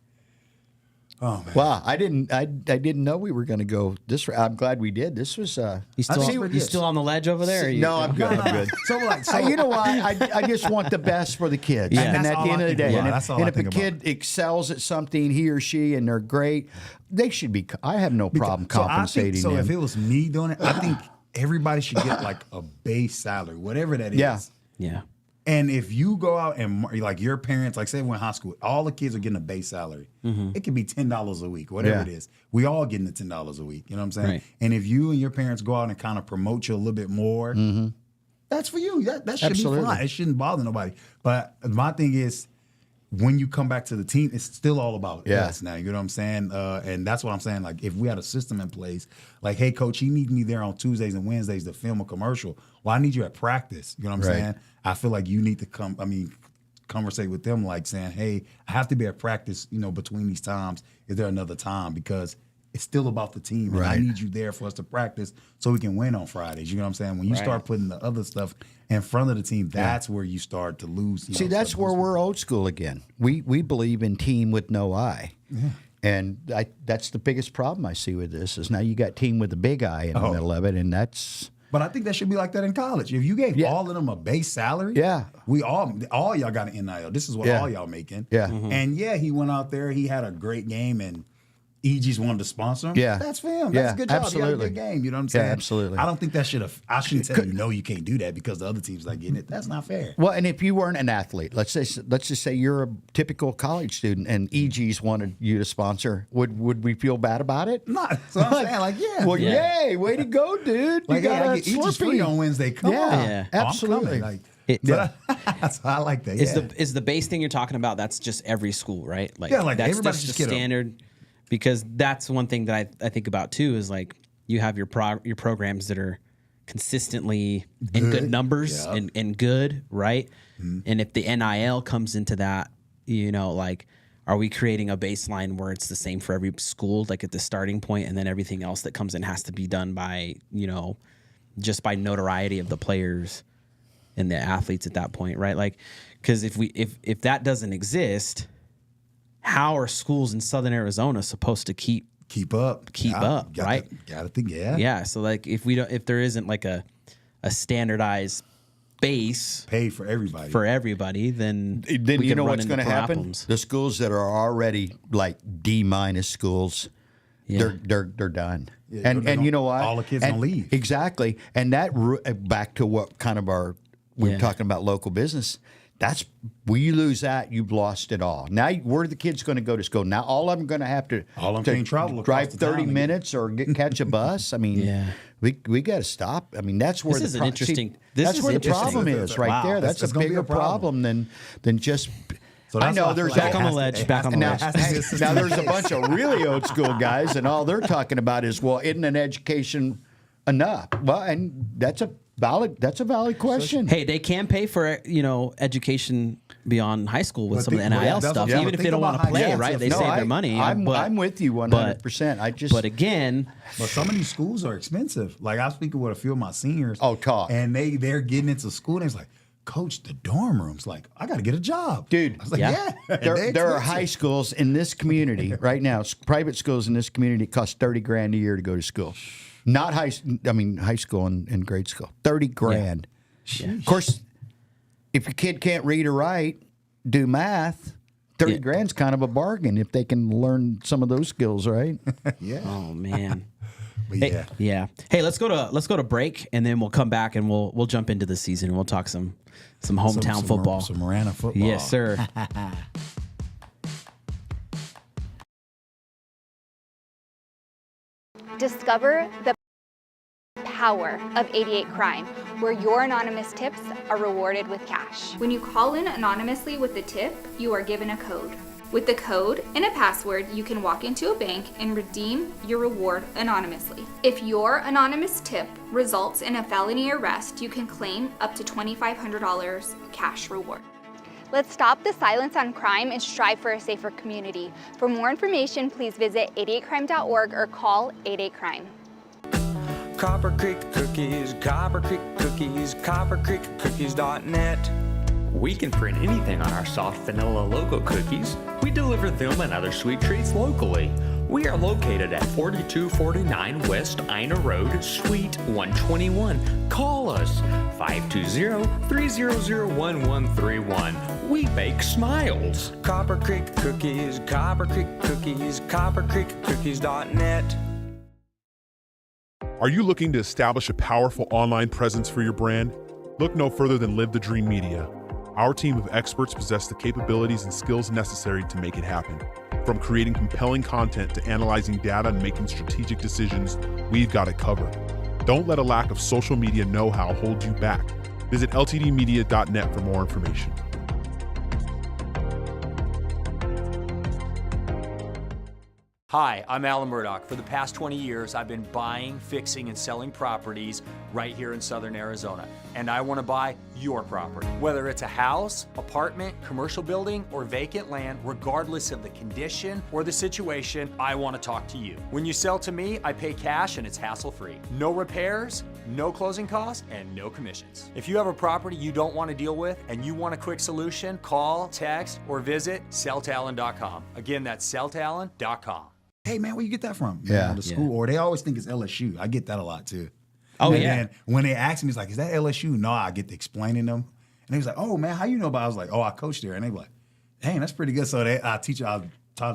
[SPEAKER 8] Oh man.
[SPEAKER 2] Wow, I didn't know we were going to go this. I'm glad we did. This was.
[SPEAKER 1] You still on the ledge over there?
[SPEAKER 2] No, I'm good. I'm good.
[SPEAKER 8] So
[SPEAKER 2] You know what? I just want the best for the kids.
[SPEAKER 1] Yeah.
[SPEAKER 2] And at the end of the day, and if a
[SPEAKER 8] about.
[SPEAKER 2] kid excels at something, he or she, and they're great, they should be. I have no problem compensating
[SPEAKER 8] so
[SPEAKER 2] them.
[SPEAKER 8] if it was me doing it, I think everybody should get like a base salary, whatever that is.
[SPEAKER 1] Yeah.
[SPEAKER 8] And if you go out and like your parents, like say we're in high school, all the kids are getting a base salary. It could be $10 a week, whatever it is. We all getting the $10 a week. You know what I'm saying?
[SPEAKER 1] Right.
[SPEAKER 8] And if you and your parents go out and kind of promote you a little bit more, that's for you. That should be fine. It shouldn't bother nobody. But my thing is, when you come back to the team, it's still all about us now. You know what I'm saying? And that's what I'm saying. Like, if we had a system in place, like, hey, coach, he needs me there on Tuesdays and Wednesdays to film a commercial. Well, I need you at practice. You know what I'm saying? I feel like you need to conversate with them, like saying, hey, I have to be at practice, between these times. Is there another time? Because it's still about the team. And I need you there for us to practice so we can win on Fridays. You know what I'm saying? When you start putting the other stuff in front of the team, that's where you start to lose.
[SPEAKER 2] See, that's where we're old school again. We believe in team with no I. And that's the biggest problem I see with this is now you got team with a big I in the middle of it, and that's...
[SPEAKER 8] But I think that should be like that in college. If you gave all of them a base salary, we all y'all got an NIL. This is what all y'all making. And he went out there, he had a great game, and EG's wanted to sponsor him. That's for him. That's a good job.
[SPEAKER 2] Absolutely.
[SPEAKER 8] He had a good game. You know what I'm saying?
[SPEAKER 2] Absolutely.
[SPEAKER 8] I don't think that I shouldn't tell you, no, you can't do that because the other team's not getting it. That's not fair.
[SPEAKER 2] Well, and if you weren't an athlete, let's just say you're a typical college student and EG's wanted you to sponsor, would we feel bad about it?
[SPEAKER 8] Not. So I'm saying,
[SPEAKER 2] Well, yay, way to go, dude.
[SPEAKER 8] Like,
[SPEAKER 2] you got
[SPEAKER 8] I get EG's free on Wednesday. Come on.
[SPEAKER 2] Absolutely.
[SPEAKER 8] I like that.
[SPEAKER 1] Is the base thing you're talking about? That's just every school, right? Like, that's
[SPEAKER 8] everybody
[SPEAKER 1] just
[SPEAKER 8] just
[SPEAKER 1] the
[SPEAKER 8] get
[SPEAKER 1] standard. Because that's one thing that I think about too is like you have your programs that are consistently in good numbers and good, right? And if the NIL comes into that, like are we creating a baseline where it's the same for every school, like at the starting point, and then everything else that comes in has to be done by, just by notoriety of the players and the athletes at that point, right? Like, because if that doesn't exist, how are schools in Southern Arizona supposed to keep up, right?
[SPEAKER 8] Got to think, yeah.
[SPEAKER 1] Yeah. So like, if there isn't like a standardized base
[SPEAKER 8] pay for everybody,
[SPEAKER 1] then
[SPEAKER 2] you know what's going to happen? The schools that are already like D- schools, they're done. Yeah, and you know what?
[SPEAKER 8] All the kids gonna leave.
[SPEAKER 2] Exactly. And that back to what kind of we're talking about local business. That's when you lose that, you've lost it all. Now, where are the kids going to go to school? Now, all of them going to have to drive 30 minutes or catch a bus. I mean, we got to stop. I mean, that's where the problem is right there. That's a bigger problem than just.
[SPEAKER 8] So
[SPEAKER 2] I know there's
[SPEAKER 1] back on the ledge.
[SPEAKER 2] Now there's a bunch of really old school guys, and all they're talking about is, well, isn't an education enough? Well, and that's a valid question.
[SPEAKER 1] Hey, they can pay for education beyond high school with some of the NIL stuff, even if they don't want to play, right? They save their money.
[SPEAKER 2] I'm with you 100%.
[SPEAKER 1] But again,
[SPEAKER 8] some of these schools are expensive. Like I was speaking with a few of my seniors. And they're getting into school, and it's like, Coach, the dorm room's like, I got to get a job,
[SPEAKER 2] dude.
[SPEAKER 8] I was like, yeah.
[SPEAKER 2] There are high schools in this community right now. Private schools in this community cost $30,000 a year to go to school. Not high school and grade school. $30,000. Yeah. Of course, if your kid can't read or write, do math, $30,000 is kind of a bargain if they can learn some of those skills, right?
[SPEAKER 8] Yeah.
[SPEAKER 1] Oh man.
[SPEAKER 8] Yeah.
[SPEAKER 1] Yeah. Hey, let's go to break, and then we'll come back and we'll jump into the season and we'll talk some hometown football,
[SPEAKER 8] some Marana football.
[SPEAKER 1] Yes, sir.
[SPEAKER 4] Discover the power of 88 Crime, where your anonymous tips are rewarded with cash. When you call in anonymously with the tip, you are given a code. With the code and a password, you can walk into a bank and redeem your reward anonymously. If your anonymous tip results in a felony arrest, you can claim up to $2,500 cash reward. Let's stop the silence on crime and strive for a safer community. For more information, please visit 88crime.org or call 88crime.
[SPEAKER 5] Copper Creek Cookies, Copper Creek Cookies, CopperCreekCookies.net. We can print anything on our soft vanilla logo cookies. We deliver them and other sweet treats locally. We are located at 4249 West Ina Road, Suite 121. Call us 520-300-1131. We bake smiles. Copper Creek Cookies, Copper Creek Cookies, CopperCreekCookies.net.
[SPEAKER 6] Are you looking to establish a powerful online presence for your brand? Look no further than Live the Dream Media. Our team of experts possess the capabilities and skills necessary to make it happen. From creating compelling content to analyzing data and making strategic decisions, we've got it covered. Don't let a lack of social media know-how hold you back. Visit ltdmedia.net for more information.
[SPEAKER 7] Hi, I'm Alan Murdoch. For the past 20 years, I've been buying, fixing, and selling properties right here in Southern Arizona. And I want to buy your property. Whether it's a house, apartment, commercial building, or vacant land, regardless of the condition or the situation, I want to talk to you. When you sell to me, I pay cash and it's hassle-free. No repairs, no closing costs, and no commissions. If you have a property you don't want to deal with and you want a quick solution, call, text, or visit selltalon.com. Again, that's selltalon.com.
[SPEAKER 8] Hey, man, where you get that from?
[SPEAKER 2] Yeah.
[SPEAKER 8] The school, or they always think it's LSU. I get that a lot, too.
[SPEAKER 1] Oh,
[SPEAKER 8] and
[SPEAKER 1] yeah.
[SPEAKER 8] then when they ask me, it's like, is that LSU? No, I get to explaining them. And they was like, oh, man, how you know about it? I was like, oh, I coached there. And they were like, dang, that's pretty good. So I try to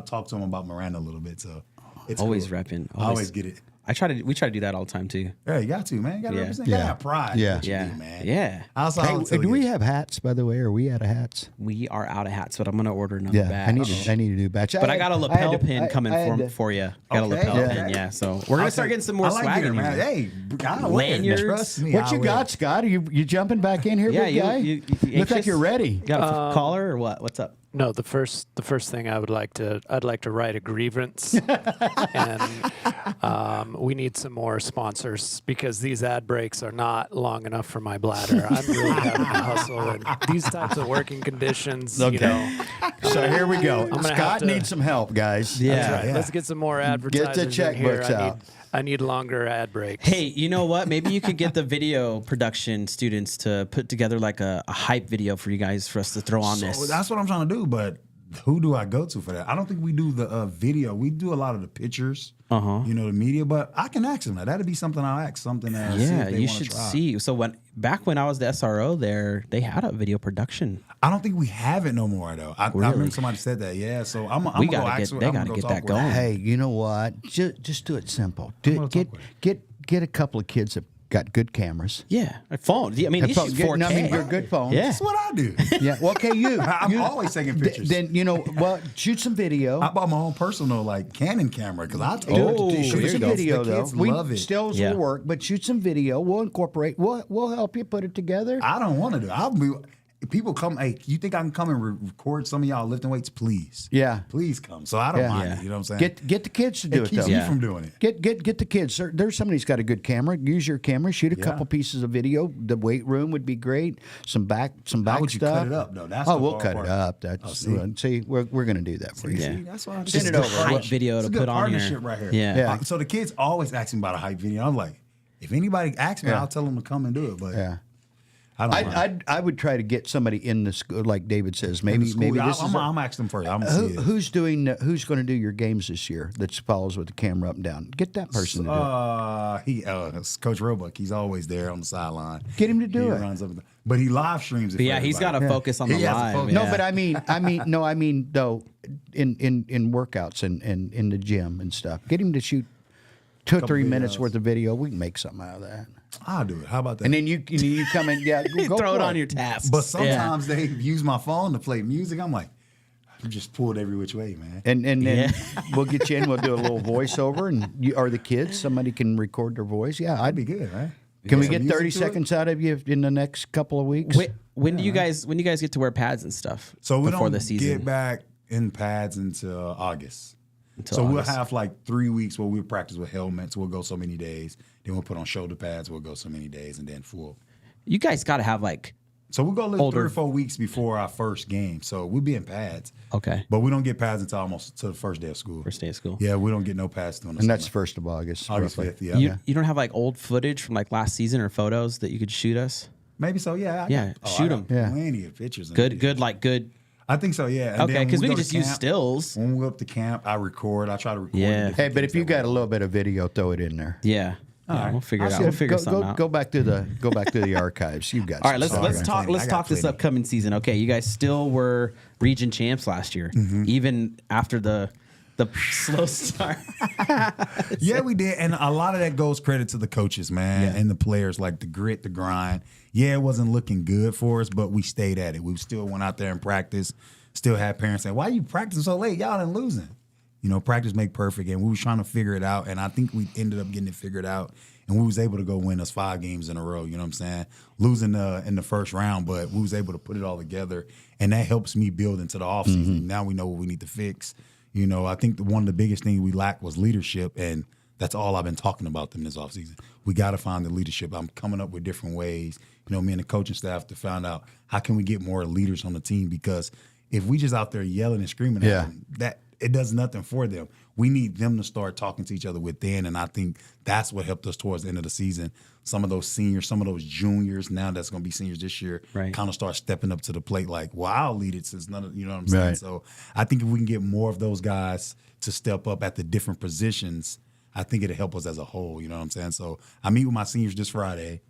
[SPEAKER 8] talk to them about Marana a little bit. So it's
[SPEAKER 1] always
[SPEAKER 8] cool.
[SPEAKER 1] repping.
[SPEAKER 8] I always get it.
[SPEAKER 1] We try to do that all the time too.
[SPEAKER 8] Yeah, you got to, man. You got to represent. You
[SPEAKER 2] Yeah.
[SPEAKER 8] got to have pride.
[SPEAKER 2] Yeah.
[SPEAKER 8] In what you
[SPEAKER 1] Yeah.
[SPEAKER 8] do, man.
[SPEAKER 1] Yeah.
[SPEAKER 2] Hey, do we have hats, by the way? Are we out of hats?
[SPEAKER 1] We are out of hats, but I'm gonna order another batch.
[SPEAKER 2] I need a new batch.
[SPEAKER 1] But I got a lapel pin coming for you. Got a lapel pin, yeah. So we're gonna start getting some more swag in here.
[SPEAKER 8] Hey,
[SPEAKER 1] lanyards.
[SPEAKER 8] Trust me.
[SPEAKER 2] What you got, Scott? Are you jumping back in here, big guy?
[SPEAKER 1] you
[SPEAKER 2] Look like you're ready.
[SPEAKER 1] Got a collar or what? What's up?
[SPEAKER 3] No, the first thing I'd like to write a grievance, and we need some more sponsors because these ad breaks are not long enough for my bladder. I'm really having to hustle in these types of working conditions.
[SPEAKER 2] Okay.
[SPEAKER 3] You know,
[SPEAKER 2] So here we go.
[SPEAKER 3] gonna have
[SPEAKER 2] Scott
[SPEAKER 3] to-
[SPEAKER 2] needs some help, guys.
[SPEAKER 1] Yeah.
[SPEAKER 3] That's right. Let's get some more advertising.
[SPEAKER 2] checkbooks out.
[SPEAKER 3] I need longer ad breaks.
[SPEAKER 1] Hey, you know what? Maybe you could get the video production students to put together like a hype video for you guys for us to throw on this.
[SPEAKER 8] So that's what I'm trying to do, but who do I go to for that? I don't think we do the video. We do a lot of the pictures, you know, the media, but I can ask them that. That'd be something I'll ask, something that see
[SPEAKER 1] Yeah,
[SPEAKER 8] if they
[SPEAKER 1] you
[SPEAKER 8] wanna
[SPEAKER 1] should
[SPEAKER 8] try.
[SPEAKER 1] see. So back when I was the SRO there, they had a video production.
[SPEAKER 8] I don't think we have it no more, though. I remember somebody said that, yeah, so I'm
[SPEAKER 1] We
[SPEAKER 8] going to go
[SPEAKER 1] gotta
[SPEAKER 8] ask
[SPEAKER 1] get- they gotta get that going.
[SPEAKER 2] Hey, you know what? Just do it simple.
[SPEAKER 8] gonna talk with
[SPEAKER 2] Get a couple of kids that got good cameras.
[SPEAKER 1] Yeah, a phone. I mean,
[SPEAKER 2] A
[SPEAKER 1] these
[SPEAKER 2] phone.
[SPEAKER 1] is 4K.
[SPEAKER 2] No, I mean, they're good phones.
[SPEAKER 1] Yeah.
[SPEAKER 8] That's what I do.
[SPEAKER 2] Yeah. Well, okay, you.
[SPEAKER 8] I'm always taking pictures.
[SPEAKER 2] Then you know, well, shoot some video.
[SPEAKER 8] I bought my own personal like Canon camera because I take
[SPEAKER 1] Oh,
[SPEAKER 8] pictures.
[SPEAKER 2] Shoot
[SPEAKER 1] here
[SPEAKER 2] some
[SPEAKER 1] you go.
[SPEAKER 2] video
[SPEAKER 8] The
[SPEAKER 2] though.
[SPEAKER 8] kids love it.
[SPEAKER 2] Stills
[SPEAKER 1] Yeah.
[SPEAKER 2] will work, but shoot some video. We'll incorporate. We'll help you put it together.
[SPEAKER 8] I don't want to do it. People come, hey, you think I can come and record some of y'all lifting weights? Please.
[SPEAKER 2] Yeah.
[SPEAKER 8] Please come. So I don't
[SPEAKER 2] Yeah.
[SPEAKER 8] mind
[SPEAKER 1] Yeah.
[SPEAKER 8] it. You know what I'm saying?
[SPEAKER 2] Get the kids to do
[SPEAKER 8] it
[SPEAKER 2] it
[SPEAKER 8] keeps
[SPEAKER 2] though.
[SPEAKER 8] me
[SPEAKER 1] Yeah.
[SPEAKER 8] from doing it.
[SPEAKER 2] Get the kids. There's somebody who's got a good camera. Use your camera. Shoot a couple pieces of video. The weight room would be great. Some back
[SPEAKER 8] How would you
[SPEAKER 2] stuff.
[SPEAKER 8] cut it up, though? That's
[SPEAKER 2] oh,
[SPEAKER 8] the
[SPEAKER 2] we'll
[SPEAKER 8] hard
[SPEAKER 2] cut
[SPEAKER 8] part.
[SPEAKER 2] it up. That's
[SPEAKER 8] see.
[SPEAKER 2] we're going to do that for you.
[SPEAKER 1] Yeah.
[SPEAKER 8] See, that's why I'm
[SPEAKER 1] Just
[SPEAKER 2] it
[SPEAKER 1] a
[SPEAKER 2] over.
[SPEAKER 1] hype video
[SPEAKER 8] It's
[SPEAKER 1] to
[SPEAKER 8] a good
[SPEAKER 1] put on
[SPEAKER 8] partnership
[SPEAKER 1] here.
[SPEAKER 8] right here.
[SPEAKER 1] Yeah.
[SPEAKER 2] Yeah.
[SPEAKER 8] So the kids always ask me about a hype video. I'm like, if anybody asks me,
[SPEAKER 2] Yeah.
[SPEAKER 8] I'll tell them to come and do it. But
[SPEAKER 2] Yeah.
[SPEAKER 8] I don't mind.
[SPEAKER 2] I would try to get somebody in the school, like David says.
[SPEAKER 8] In the
[SPEAKER 2] Maybe
[SPEAKER 8] school,
[SPEAKER 2] maybe
[SPEAKER 8] yeah,
[SPEAKER 2] this is.
[SPEAKER 8] I'm asking them first. I'm gonna see it.
[SPEAKER 2] Who's going to do your games this year? That follows with the camera up and down. Get that person to do it.
[SPEAKER 8] It's Coach Roebuck. He's always there on the sideline.
[SPEAKER 2] Get him to do
[SPEAKER 8] He
[SPEAKER 2] it.
[SPEAKER 8] runs up and down. But he live streams it.
[SPEAKER 1] But
[SPEAKER 8] for
[SPEAKER 1] yeah, he's got to
[SPEAKER 8] everybody.
[SPEAKER 1] focus on the
[SPEAKER 8] He has to
[SPEAKER 1] live.
[SPEAKER 8] focus.
[SPEAKER 1] Yeah.
[SPEAKER 2] No, but I mean though, in workouts and in the gym and stuff. Get him to shoot 2 or 3 minutes
[SPEAKER 8] videos.
[SPEAKER 2] worth of video. We can make something out of that.
[SPEAKER 8] I'll do it. How about that?
[SPEAKER 2] And then you come in, yeah, go
[SPEAKER 1] throw
[SPEAKER 2] for
[SPEAKER 1] it on your tasks.
[SPEAKER 8] but
[SPEAKER 1] Yeah.
[SPEAKER 8] sometimes they use my phone to play music. I'm like, I'm just pulled every which way, man.
[SPEAKER 2] And then
[SPEAKER 1] Yeah.
[SPEAKER 2] we'll get you in. We'll do a little voiceover, and you or the kids. Somebody can record their voice. Yeah,
[SPEAKER 8] That'd be good, right?
[SPEAKER 2] Can we
[SPEAKER 8] Some
[SPEAKER 2] get
[SPEAKER 8] music
[SPEAKER 2] 30
[SPEAKER 8] to it?
[SPEAKER 2] seconds out of you in the next couple of weeks?
[SPEAKER 1] When do you guys get to wear pads and stuff?
[SPEAKER 8] So we
[SPEAKER 1] before
[SPEAKER 8] don't
[SPEAKER 1] the season?
[SPEAKER 8] get back in pads until August.
[SPEAKER 1] Until
[SPEAKER 8] so we'll
[SPEAKER 1] August.
[SPEAKER 8] have like 3 weeks where we practice with helmets. We'll go so many days. Then we'll put on shoulder pads. We'll go so many days, and then full.
[SPEAKER 1] You guys got to have like
[SPEAKER 8] So we'll go live
[SPEAKER 1] Older.
[SPEAKER 8] 3 or 4 weeks before our first game. So we'll be in pads.
[SPEAKER 1] okay
[SPEAKER 8] But we don't get pads until almost to the first day of school.
[SPEAKER 1] first day of school.
[SPEAKER 8] Yeah, we don't get no pads during the
[SPEAKER 2] And that's
[SPEAKER 8] summer.
[SPEAKER 2] 1st of August.
[SPEAKER 8] August
[SPEAKER 2] roughly.
[SPEAKER 8] 5th, yeah.
[SPEAKER 1] You don't have like old footage from like last season or photos that you could shoot us?
[SPEAKER 8] Maybe so, yeah.
[SPEAKER 1] Yeah, shoot 'em.
[SPEAKER 2] Yeah.
[SPEAKER 8] Plenty of pictures. and
[SPEAKER 1] Good,
[SPEAKER 8] videos.
[SPEAKER 1] good.
[SPEAKER 8] I think so, yeah. And
[SPEAKER 1] Okay,
[SPEAKER 8] then when
[SPEAKER 1] because we
[SPEAKER 8] go
[SPEAKER 1] can
[SPEAKER 8] to
[SPEAKER 1] just use
[SPEAKER 8] camp-
[SPEAKER 1] stills.
[SPEAKER 8] When we go up to camp, I record. I try to record.
[SPEAKER 1] Yeah.
[SPEAKER 8] the different
[SPEAKER 2] Hey, but
[SPEAKER 8] things
[SPEAKER 2] if you
[SPEAKER 8] that
[SPEAKER 2] got a
[SPEAKER 8] we
[SPEAKER 2] little
[SPEAKER 8] do.
[SPEAKER 2] bit of video, throw it in there.
[SPEAKER 1] Yeah, we'll figure it out.
[SPEAKER 8] see.
[SPEAKER 1] We'll figure
[SPEAKER 2] go,
[SPEAKER 1] something
[SPEAKER 2] go,
[SPEAKER 1] out.
[SPEAKER 2] go back to the archives. You've got.
[SPEAKER 1] All right,
[SPEAKER 2] some
[SPEAKER 1] let's
[SPEAKER 2] stuff.
[SPEAKER 1] talk.
[SPEAKER 8] plenty.
[SPEAKER 1] Let's
[SPEAKER 8] I got
[SPEAKER 1] talk this
[SPEAKER 8] plenty.
[SPEAKER 1] upcoming season. Okay, you guys still were region champs last year, even after the slow start.
[SPEAKER 8] Yeah, we did, and a lot of that goes credit to the coaches, man, and the players, like the grit, the grind. Yeah, it wasn't looking good for us, but we stayed at it. We still went out there and practiced. Still had parents saying, "Why are you practicing so late? Y'all ain't losing." You know, practice make perfect, and we was trying to figure it out, and I think we ended up getting it figured out, and we was able to go win us 5 games in a row. You know what I'm saying? Losing in the first round, but we was able to put it all together, and that helps me build into the offseason. Now we know what we need to fix. You know, I think one of the biggest things we lacked was leadership, and that's all I've been talking about them this offseason. We got to find the leadership. I'm coming up with different ways. You know, me and the coaching staff to find out how can we get more leaders on the team, because if we just out there yelling and screaming at them, that it does nothing for them. We need them to start talking to each other within, and I think that's what helped us towards the end of the season. Some of those seniors, some of those juniors, now that's going to be seniors this year,
[SPEAKER 1] Right.
[SPEAKER 8] kind of start stepping up to the plate like, well, I'll lead it since none of, you know what I'm saying?
[SPEAKER 2] Right.
[SPEAKER 8] So I think if we can get more of those guys to step up at the different positions, I think it'll help us as a whole, you know what I'm saying? So I meet with my seniors this Friday,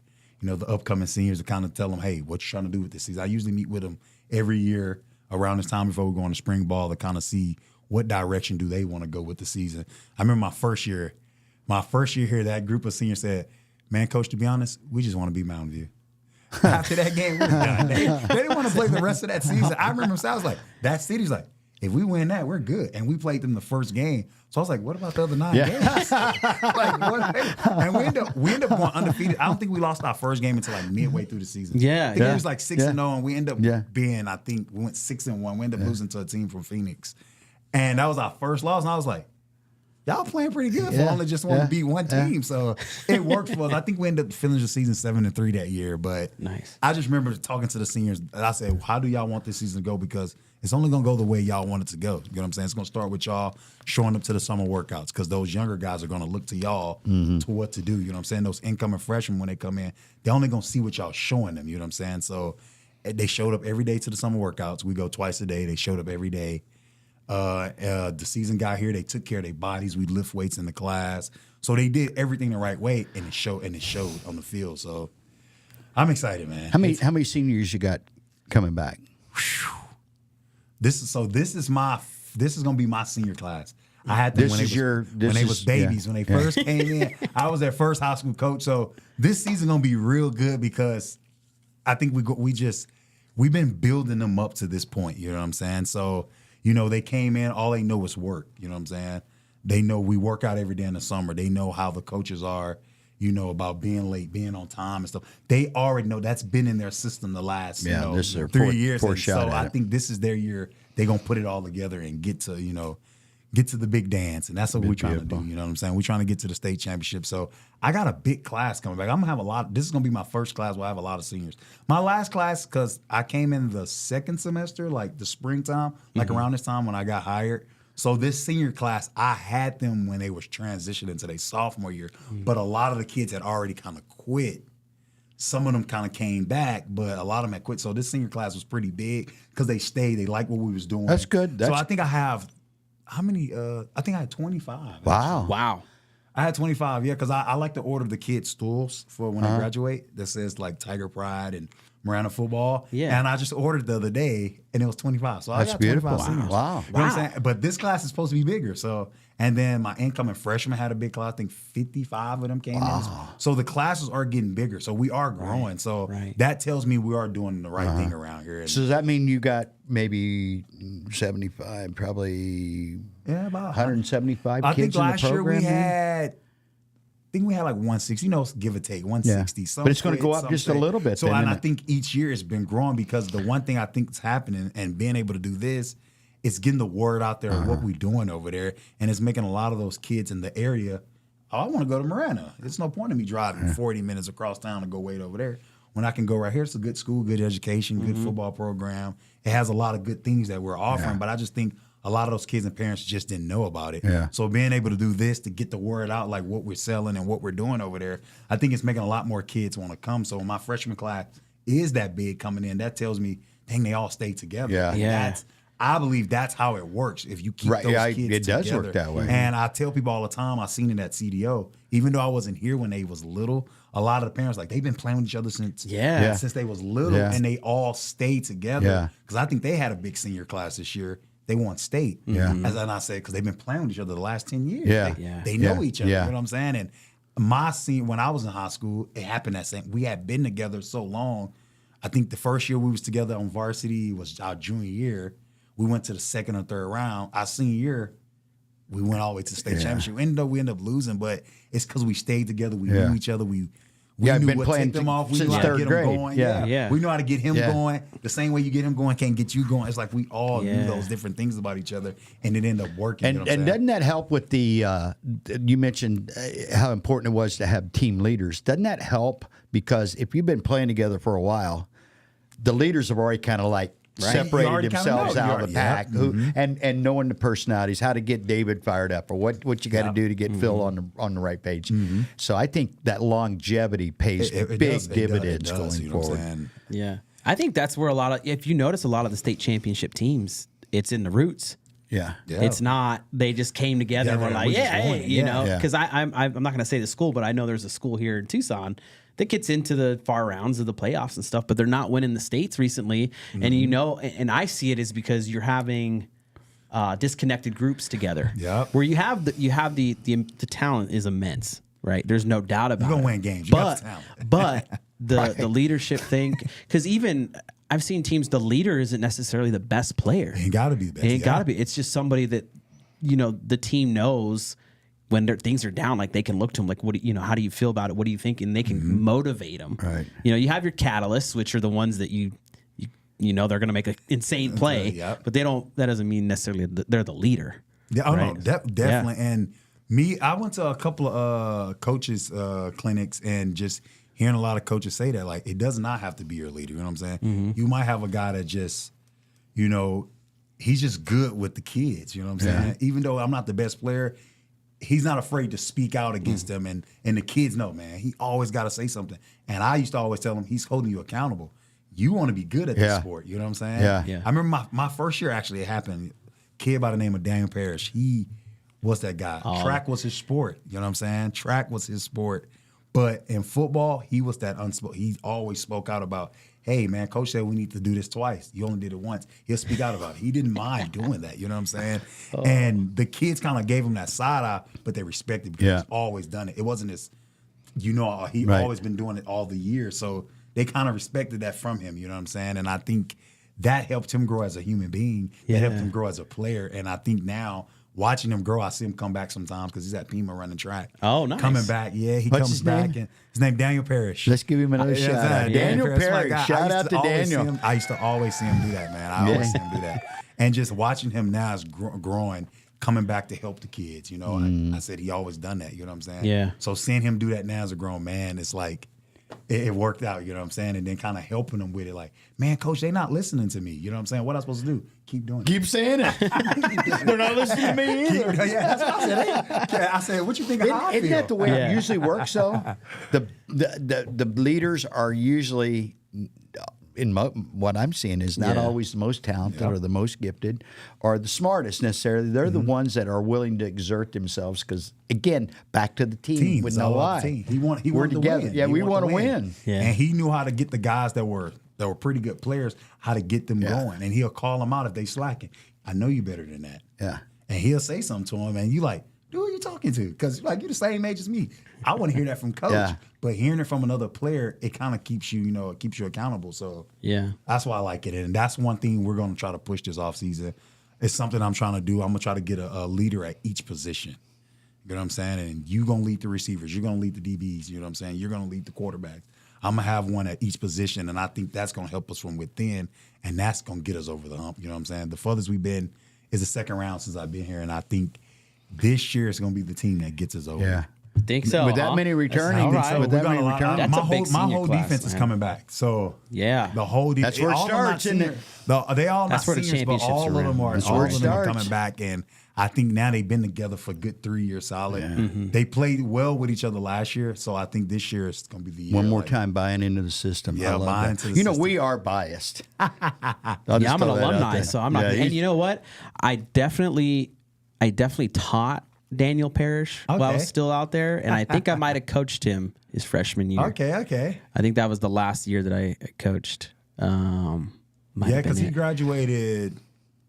[SPEAKER 8] you know, the upcoming seniors, to kind of tell them, hey, what you trying to do with this season? I usually meet with them every year around this time before we go on the spring ball to kind of see what direction do they want to go with the season. I remember my first year here, that group of seniors said, man, coach, to be honest, we just want to be Mountain View. After that game, we're done. They didn't want to play the rest of that season. I remember I was like, that city's like, if we win that, we're good. And we played them the first game. So I was like, what about the other 9 games? Like, what? And we end up going undefeated. I don't think we lost our first game until like midway through the season.
[SPEAKER 1] Yeah.
[SPEAKER 8] I think it was like 6-0, and we end up being, I think we went 6-1. We ended up losing to a team from Phoenix. And that was our first loss. And I was like, y'all playing pretty good for only just want to beat one team. So it worked for us. I think we ended up finishing the season 7-3 that year. But
[SPEAKER 1] nice.
[SPEAKER 8] I just remember talking to the seniors. And I said, how do y'all want this season to go? Because it's only going to go the way y'all want it to go. You know what I'm saying? It's going to start with y'all showing up to the summer workouts because those younger guys are going to look to y'all to what to do. You know what I'm saying? Those incoming freshmen, when they come in, they're only going to see what y'all showing them. You know what I'm saying? So they showed up every day to the summer workouts. We go twice a day. They showed up every day. The season got here. They took care of their bodies. We lift weights in the class. So they did everything the right way, and it showed on the field. So I'm excited, man.
[SPEAKER 2] How many seniors you got coming back?
[SPEAKER 8] This is gonna be my senior class. I had them when they was babies. When they first came in, I was their first high school coach. So this season gonna be real good because I think we've been building them up to this point. You know what I'm saying? So they came in, all they know is work. You know what I'm saying? They know we work out every day in the summer. They know how the coaches are. About being late, being on time and stuff. They already know that's been in their system the last
[SPEAKER 2] this is their
[SPEAKER 8] 3 years.
[SPEAKER 2] So
[SPEAKER 8] I think this is their year. They're gonna put it all together and get to the big dance, and that's what we're trying to do. You know what I'm saying? We're trying to get to the state championship. So I got a big class coming back. I'm gonna have a lot. This is gonna be my first class where I have a lot of seniors. My last class, because I came in the second semester, like the springtime, like around this time when I got hired. So this senior class, I had them when they was transitioning to their sophomore year, but a lot of the kids had already kind of quit. Some of them kind of came back, but a lot of them had quit. So this senior class was pretty big because they stayed. They liked what we was doing.
[SPEAKER 2] That's good.
[SPEAKER 8] So I think I have, how many? I think I had 25.
[SPEAKER 1] Wow.
[SPEAKER 8] I had 25, because I like to order the kids stools for when they graduate that says like Tiger Pride and Marana football.
[SPEAKER 1] Yeah.
[SPEAKER 8] And I just ordered the other day and it was 25. So
[SPEAKER 2] That's
[SPEAKER 8] I got
[SPEAKER 2] beautiful.
[SPEAKER 8] 25 seniors.
[SPEAKER 2] Wow.
[SPEAKER 8] You know what I'm saying? But this class is supposed to be bigger. So, and then my incoming freshmen had a big class. I think 55 of them came in. So the classes are getting bigger. So we are growing. So that tells me we are doing the right thing around here. And
[SPEAKER 2] so does that mean you got maybe 75, probably
[SPEAKER 8] about
[SPEAKER 2] 175
[SPEAKER 8] I
[SPEAKER 2] kids
[SPEAKER 8] think
[SPEAKER 2] in the
[SPEAKER 8] last year
[SPEAKER 2] program?
[SPEAKER 8] we had like 160, give or take 160.
[SPEAKER 2] But it's going to go up just a little bit.
[SPEAKER 8] So, and I think each year it's been growing because the one thing I think is happening and being able to do this, it's getting the word out there of what we're doing over there, and it's making a lot of those kids in the area. Oh, I want to go to Marana. It's no point in me driving 40 minutes across town to go wait over there when I can go right here. It's a good school, good education, good football program. It has a lot of good things that we're offering, but I just think a lot of those kids and parents just didn't know about it.
[SPEAKER 2] Yeah.
[SPEAKER 8] So being able to do this to get the word out, like what we're selling and what we're doing over there, I think it's making a lot more kids want to come. So my freshman class is that big coming in. That tells me, dang, they all stay together.
[SPEAKER 2] Yeah.
[SPEAKER 8] And I believe that's how it works. If you keep those kids
[SPEAKER 2] it does
[SPEAKER 8] together.
[SPEAKER 2] work that way.
[SPEAKER 8] And I tell people all the time, I seen it at CDO. Even though I wasn't here when they was little, a lot of the parents, like, they've been playing with each other since they was little, and they all stayed together. Because I think they had a big senior class this year. They won state. As I said, because they've been playing with each other the last 10 years. They know each other. You know what I'm saying? And my scene, when I was in high school, it happened that same. We had been together so long. I think the first year we was together on varsity was our junior year. We went to the second or third round. Our senior year, we went all the way to the state championship. Even though we ended up losing, but it's because we stayed together. We knew each other. We knew
[SPEAKER 2] been
[SPEAKER 8] what
[SPEAKER 2] playing
[SPEAKER 8] tipped him off. We
[SPEAKER 2] since
[SPEAKER 8] knew how to
[SPEAKER 2] third
[SPEAKER 8] get
[SPEAKER 2] grade.
[SPEAKER 8] him going.
[SPEAKER 1] Yeah.
[SPEAKER 8] We know how to get him
[SPEAKER 2] Yeah.
[SPEAKER 8] going. The same way you get him going can't get you going. It's like we all knew those different things about each other, and it ended up working.
[SPEAKER 2] And,
[SPEAKER 8] you know what I'm
[SPEAKER 2] and
[SPEAKER 8] saying?
[SPEAKER 2] doesn't that help with the, you mentioned how important it was to have team leaders. Doesn't that help? Because if you've been playing together for a while, the leaders have already kind of like separated themselves out of the pack, and knowing the personalities, how to get David fired up, or what you got to do to get Phil on the right page. So I think that longevity pays big dividends going forward.
[SPEAKER 1] Yeah, I think that's where a lot of, if you notice, a lot of the state championship teams, it's in the roots.
[SPEAKER 2] Yeah.
[SPEAKER 1] It's not, they just came together and were like, you know, because I'm not going to say the school, but I know there's a school here in Tucson that gets into the far rounds of the playoffs and stuff, but they're not winning the states recently. And you know, and I see it as because you're having disconnected groups together. Where you have the talent is immense, right? There's no doubt about it.
[SPEAKER 8] You're gonna win games. You got the talent.
[SPEAKER 1] But the leadership thing, because even I've seen teams, the leader isn't necessarily the best player.
[SPEAKER 8] He ain't got to be the best.
[SPEAKER 1] He ain't got to be. It's just somebody that, the team knows when things are down, like they can look to him, like, how do you feel about it? What do you think? And they can motivate them.
[SPEAKER 2] Right.
[SPEAKER 1] You have your catalysts, which are the ones that they're going to make an insane play, but that doesn't mean necessarily they're the leader.
[SPEAKER 8] Yeah,
[SPEAKER 1] right?
[SPEAKER 8] no, definitely. Yeah. And me, I went to a couple of coaches clinics, and just hearing a lot of coaches say that, like, it does not have to be your leader. You know what I'm saying? Mm-hmm. You might have a guy that just, he's just good with the kids. You know what I'm saying? Even though I'm not the best player, he's not afraid to speak out against them. And the kids know, man, he always got to say something. And I used to always tell him, he's holding you accountable. You want to be good at this sport. You know what I'm saying?
[SPEAKER 2] Yeah.
[SPEAKER 8] I remember my first year, actually, it happened. Kid by the name of Daniel Parrish, he was that guy. Track was his sport. You know what I'm saying? Track was his sport. But in football, he was that unspoken. He always spoke out about, hey, man, coach said we need to do this twice. You only did it once. He'll speak out about it. He didn't mind doing that. You know what I'm saying? And the kids kind of gave him that side eye, but they respected because he's always done it. It wasn't this, he always been doing it all the years. So they kind of respected that from him. You know what I'm saying? And I think that helped him grow as a human being. That helped him grow as a player. And I think now, watching him grow, I see him come back sometimes because he's at Pima running track.
[SPEAKER 1] Oh, nice.
[SPEAKER 8] Coming back, he
[SPEAKER 2] What's
[SPEAKER 8] comes
[SPEAKER 2] his
[SPEAKER 8] back.
[SPEAKER 2] name?
[SPEAKER 8] And his name Daniel Parrish.
[SPEAKER 2] Let's give him another shout out. Daniel Parrish. Shout out to Daniel.
[SPEAKER 8] I used to always see him do that, man. I always see him do that. And just watching him now is growing, coming back to help the kids. I said he always done that. You know what I'm saying?
[SPEAKER 1] Yeah.
[SPEAKER 8] So seeing him do that now as a grown man, it's like, it worked out, you know what I'm saying? And then kind of helping them with it, like, man, coach, they not listening to me. You know what I'm saying? What am I supposed to do? Keep doing it.
[SPEAKER 2] Keep saying it. They're not listening to me either.
[SPEAKER 8] That's what I said. I said, what you think of how I
[SPEAKER 2] Isn't
[SPEAKER 8] feel?
[SPEAKER 2] that the way it usually works, though? The leaders are usually, what I'm seeing is not always the most talented or the most gifted or the smartest necessarily. They're the ones that are willing to exert themselves because, again, back to the team with no I.
[SPEAKER 8] He wanted
[SPEAKER 2] together.
[SPEAKER 8] to win.
[SPEAKER 2] Yeah, we want to win.
[SPEAKER 1] Yeah.
[SPEAKER 8] And he knew how to get the guys that were pretty good players, how to get them going. And he'll call them out if they slacking. I know you better than that.
[SPEAKER 2] Yeah.
[SPEAKER 8] And he'll say something to him, and you like, who are you talking to? Because you're the same age as me. I want to hear that from coach, but hearing it from another player, it kind of keeps you, it keeps you accountable. So that's why I like it, and that's one thing we're going to try to push this offseason. It's something I'm trying to do. I'm going to try to get a leader at each position. You know what I'm saying? And you're going to lead the receivers. You're going to lead the DBs. You know what I'm saying? You're going to lead the quarterbacks. I'm going to have one at each position, and I think that's going to help us from within, and that's going to get us over the hump. You know what I'm saying? The furthest we've been is the second round since I've been here, and I think this year is going to be the team that gets us over.
[SPEAKER 2] Yeah.
[SPEAKER 1] Think so.
[SPEAKER 2] With that many returning,
[SPEAKER 1] That's
[SPEAKER 2] with that many returning,
[SPEAKER 1] That's a big
[SPEAKER 8] my
[SPEAKER 1] senior
[SPEAKER 8] whole
[SPEAKER 1] class,
[SPEAKER 8] defense is
[SPEAKER 1] man.
[SPEAKER 8] coming back. So the whole defense.
[SPEAKER 2] That's where it starts, isn't it?
[SPEAKER 8] They all
[SPEAKER 1] That's
[SPEAKER 8] not
[SPEAKER 1] where the
[SPEAKER 8] seniors, but
[SPEAKER 1] championships
[SPEAKER 8] all
[SPEAKER 1] are
[SPEAKER 8] of them
[SPEAKER 1] in.
[SPEAKER 8] are.
[SPEAKER 2] That's
[SPEAKER 8] All
[SPEAKER 2] where
[SPEAKER 8] of
[SPEAKER 2] it
[SPEAKER 8] them are
[SPEAKER 2] starts.
[SPEAKER 8] coming back, and I think now they've been together for a good 3 years solid.
[SPEAKER 1] Mm-hmm.
[SPEAKER 8] They played well with each other last year, so I think this year is going to be the year.
[SPEAKER 2] one more time buying into the system.
[SPEAKER 8] Yeah,
[SPEAKER 2] I love
[SPEAKER 8] buying
[SPEAKER 2] that.
[SPEAKER 8] into the system.
[SPEAKER 2] We are biased.
[SPEAKER 1] I'm an alumni, so I'm not. And you know what? I definitely taught Daniel Parrish while I was still out there, and I think I might have coached him his freshman year.
[SPEAKER 8] Okay.
[SPEAKER 1] I think that was the last year that I coached.
[SPEAKER 8] Yeah, because he graduated.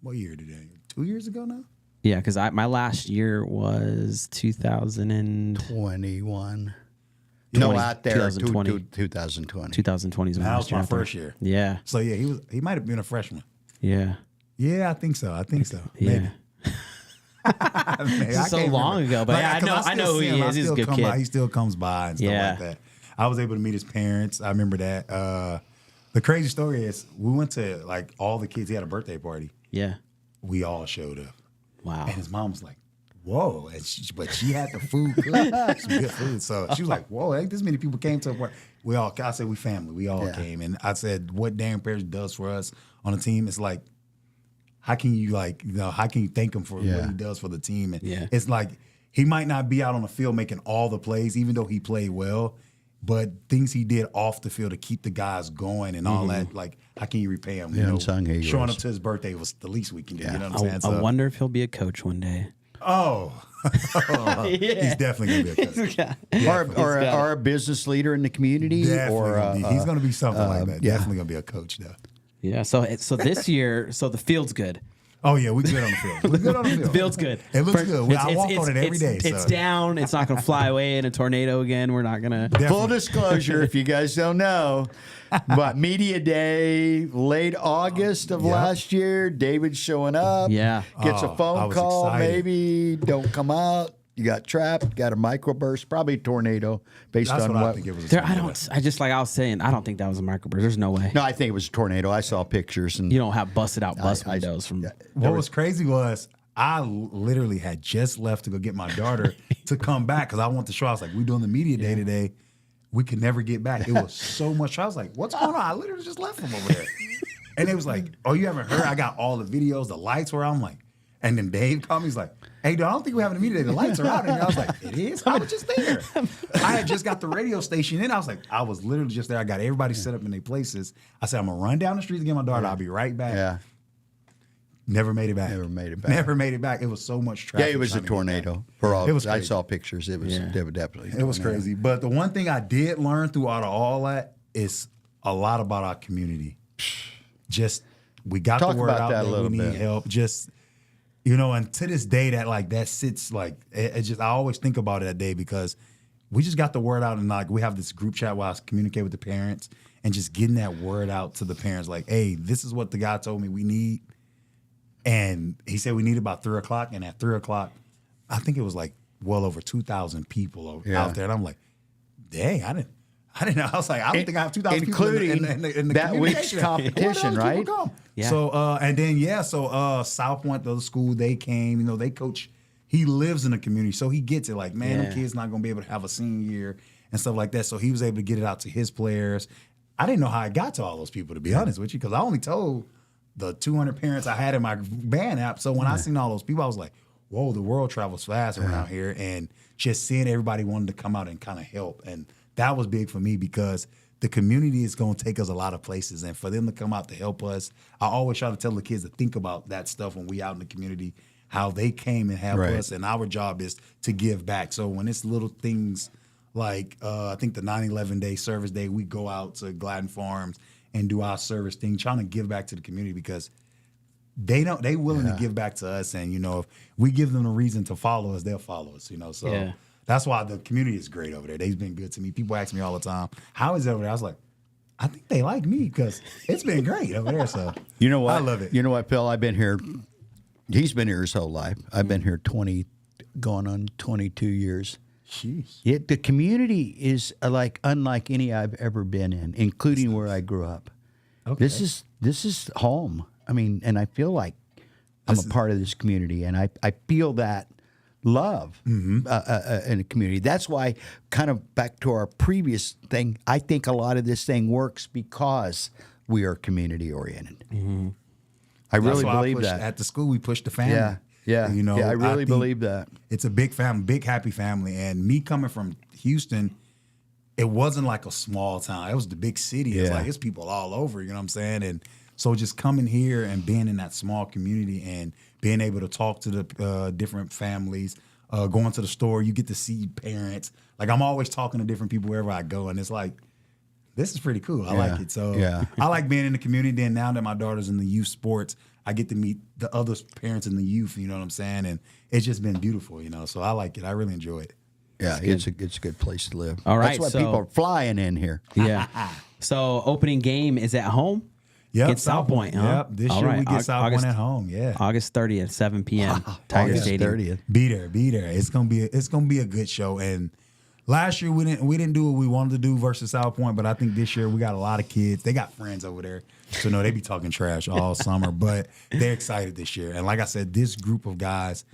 [SPEAKER 8] What year did he? 2 years ago now.
[SPEAKER 1] Yeah, because my last year was
[SPEAKER 2] 2021. No, out there,
[SPEAKER 1] 2020.
[SPEAKER 2] 2020.
[SPEAKER 1] 2020 is my
[SPEAKER 8] That
[SPEAKER 1] last
[SPEAKER 8] was
[SPEAKER 1] year
[SPEAKER 8] my
[SPEAKER 1] out there.
[SPEAKER 8] first year.
[SPEAKER 1] Yeah.
[SPEAKER 8] So yeah, he might have been a freshman.
[SPEAKER 1] Yeah.
[SPEAKER 8] Yeah, I think so.
[SPEAKER 1] Yeah.
[SPEAKER 8] Maybe.
[SPEAKER 1] So long ago, but I know who he is. He's a good kid.
[SPEAKER 8] He still comes by and stuff like that. I was able to meet his parents. I remember that. The crazy story is we went to like all the kids. He had a birthday party.
[SPEAKER 1] Yeah.
[SPEAKER 8] We all showed up.
[SPEAKER 1] Wow.
[SPEAKER 8] And his mom was like, whoa. But she had the food cooked, some good food. So she was like, whoa, ain't this many people came to the party. I said, we family. We all came. And I said, what Dan Parrish does for us on the team, it's like, how can you thank him for what he does for the team? And it's like, he might not be out on the field making all the plays, even though he played well, but things he did off the field to keep the guys going and all that, like, how can you repay him?
[SPEAKER 2] Unsung heroes.
[SPEAKER 8] Showing up to his birthday was the least we can do. You know what I'm saying?
[SPEAKER 1] I wonder if he'll be a coach one day.
[SPEAKER 8] He's definitely going to be a coach.
[SPEAKER 2] Or a business leader in the community.
[SPEAKER 8] He's going to be something like that. Definitely going to be a coach, though.
[SPEAKER 1] Yeah. So this year, so the field's good.
[SPEAKER 8] Oh yeah, we good on the field. We good on the field.
[SPEAKER 1] The field's good.
[SPEAKER 8] It looks good. I walk on it every day.
[SPEAKER 1] It's
[SPEAKER 8] so.
[SPEAKER 1] down. It's not going to fly away in a tornado again. We're not going to.
[SPEAKER 2] Full disclosure, if you guys don't know, but Media Day, late August of last year, David's showing up.
[SPEAKER 1] Yeah.
[SPEAKER 2] Gets a
[SPEAKER 8] I
[SPEAKER 2] phone
[SPEAKER 8] was
[SPEAKER 2] call,
[SPEAKER 8] excited.
[SPEAKER 2] maybe don't come out. You got trapped, got a microburst, probably a tornado based
[SPEAKER 8] That's
[SPEAKER 2] on
[SPEAKER 8] what
[SPEAKER 2] what.
[SPEAKER 8] I think it was.
[SPEAKER 1] I was saying, I don't think that was a microburst. There's no way.
[SPEAKER 2] No, I think it was a tornado. I saw pictures and
[SPEAKER 1] You don't have busted out bus windows from.
[SPEAKER 8] What was crazy was I literally had just left to go get my daughter to come back because I want the show. I was like, we're doing the media day today. We could never get back. It was so much. I was like, what's going on? I literally just left from over there. And it was like, oh, you haven't heard? I got all the videos. The lights were on. I'm like, and then Dave called me. He's like, hey, dude, I don't think we're having a media day. The lights are out. And I was like, it is? I was just there. I had just got the radio station in. I was like, I was literally just there. I got everybody set up in their places. I said, I'm going to run down the street to get my daughter. I'll be right back.
[SPEAKER 2] yeah,
[SPEAKER 8] Never made it back.
[SPEAKER 2] never made it back.
[SPEAKER 8] Never made it back. It was so much traffic.
[SPEAKER 2] Yeah, it was a
[SPEAKER 8] trying to get back.
[SPEAKER 2] tornado. For all,
[SPEAKER 8] It was
[SPEAKER 2] I
[SPEAKER 8] crazy.
[SPEAKER 2] saw pictures. It was definitely.
[SPEAKER 8] It was crazy. But the one thing I did learn throughout all that is a lot about our community. Just we got
[SPEAKER 2] Talk
[SPEAKER 8] the word
[SPEAKER 2] about
[SPEAKER 8] out
[SPEAKER 2] that a
[SPEAKER 8] that
[SPEAKER 2] little
[SPEAKER 8] we need
[SPEAKER 2] bit.
[SPEAKER 8] help. Just and to this day that sits like it just I always think about it that day because we just got the word out and like we have this group chat where I communicate with the parents and just getting that word out to the parents like, hey, this is what the guy told me we need. And he said we need about 3:00. And at 3:00, I think it was like well over 2,000 people out there. And I'm like, dang, I didn't know. I was like, I don't think I have 2,000 people in the
[SPEAKER 2] that
[SPEAKER 8] community.
[SPEAKER 2] week's competition,
[SPEAKER 8] Where
[SPEAKER 2] right?
[SPEAKER 8] the hell did people come?
[SPEAKER 1] Yeah.
[SPEAKER 8] So and then South Point, the school, they came. They coach. He lives in the community, so he gets it. Like, man, them kids not gonna be able to have a senior year and stuff like that. So he was able to get it out to his players. I didn't know how I got to all those people, to be honest with you, because I only told the 200 parents I had in my band app. So when I seen all those people, I was like, whoa, the world travels fast around here. And just seeing everybody wanted to come out and kind of help. And that was big for me because the community is going to take us a lot of places. And for them to come out to help us, I always try to tell the kids to think about that stuff when we out in the community, how they came and helped us. And our job is to give back. So when it's little things like I think the 9/11 day service day, we go out to Gladden Farms and do our service thing, trying to give back to the community because they willing to give back to us. And, if we give them a reason to follow us, they'll follow us, So that's why the community is great over there. They've been good to me. People ask me all the time, how is it over there? I was like, I think they like me because it's been great over there. So
[SPEAKER 2] You know what?
[SPEAKER 8] I love it.
[SPEAKER 2] You know what, Phil? I've been here. He's been here his whole life. I've been here going on 22 years.
[SPEAKER 8] Jeez.
[SPEAKER 2] The community is unlike any I've ever been in, including where I grew up.
[SPEAKER 8] Okay.
[SPEAKER 2] This is home. I mean, and I feel like I'm a part of this community, and I feel that love in the community. That's why, kind of back to our previous thing, I think a lot of this thing works because we are community oriented. Mm-hmm. I really
[SPEAKER 8] That's why
[SPEAKER 2] believe
[SPEAKER 8] I pushed,
[SPEAKER 2] that.
[SPEAKER 8] at the school we pushed the family.
[SPEAKER 2] Yeah. I really
[SPEAKER 8] think
[SPEAKER 2] believe that.
[SPEAKER 8] It's a big family, big happy family. And me coming from Houston, it wasn't like a small town. It was the big city. It's like it's people all over, you know what I'm saying? And so just coming here and being in that small community and being able to talk to the different families, going to the store, you get to see parents. Like I'm always talking to different people wherever I go, and it's like, this is pretty cool. I like it. So I like being in the community. Then now that my daughter's in the youth sports, I get to meet the other parents in the youth, you know what I'm saying? And it's just been beautiful, So I like it. I really enjoy it.
[SPEAKER 2] Yeah, it's a good place to live.
[SPEAKER 1] All right,
[SPEAKER 2] That's why people are flying in here.
[SPEAKER 1] Yeah. So opening game is at home?
[SPEAKER 8] Yep,
[SPEAKER 1] Get South Point, huh?
[SPEAKER 8] Yep. This
[SPEAKER 1] All
[SPEAKER 8] year
[SPEAKER 1] right.
[SPEAKER 8] we get South
[SPEAKER 1] August-
[SPEAKER 8] Point at home. Yeah.
[SPEAKER 1] August 30th, 7 p.m. Tiger
[SPEAKER 2] August
[SPEAKER 1] Stadium.
[SPEAKER 2] 30th.
[SPEAKER 8] Be there. It's gonna be a good show. And last year we didn't do what we wanted to do versus South Point, but I think this year we got a lot of kids. They got friends over there, so no, they be talking trash all summer. But they're excited this year. And like I said, this group of guys,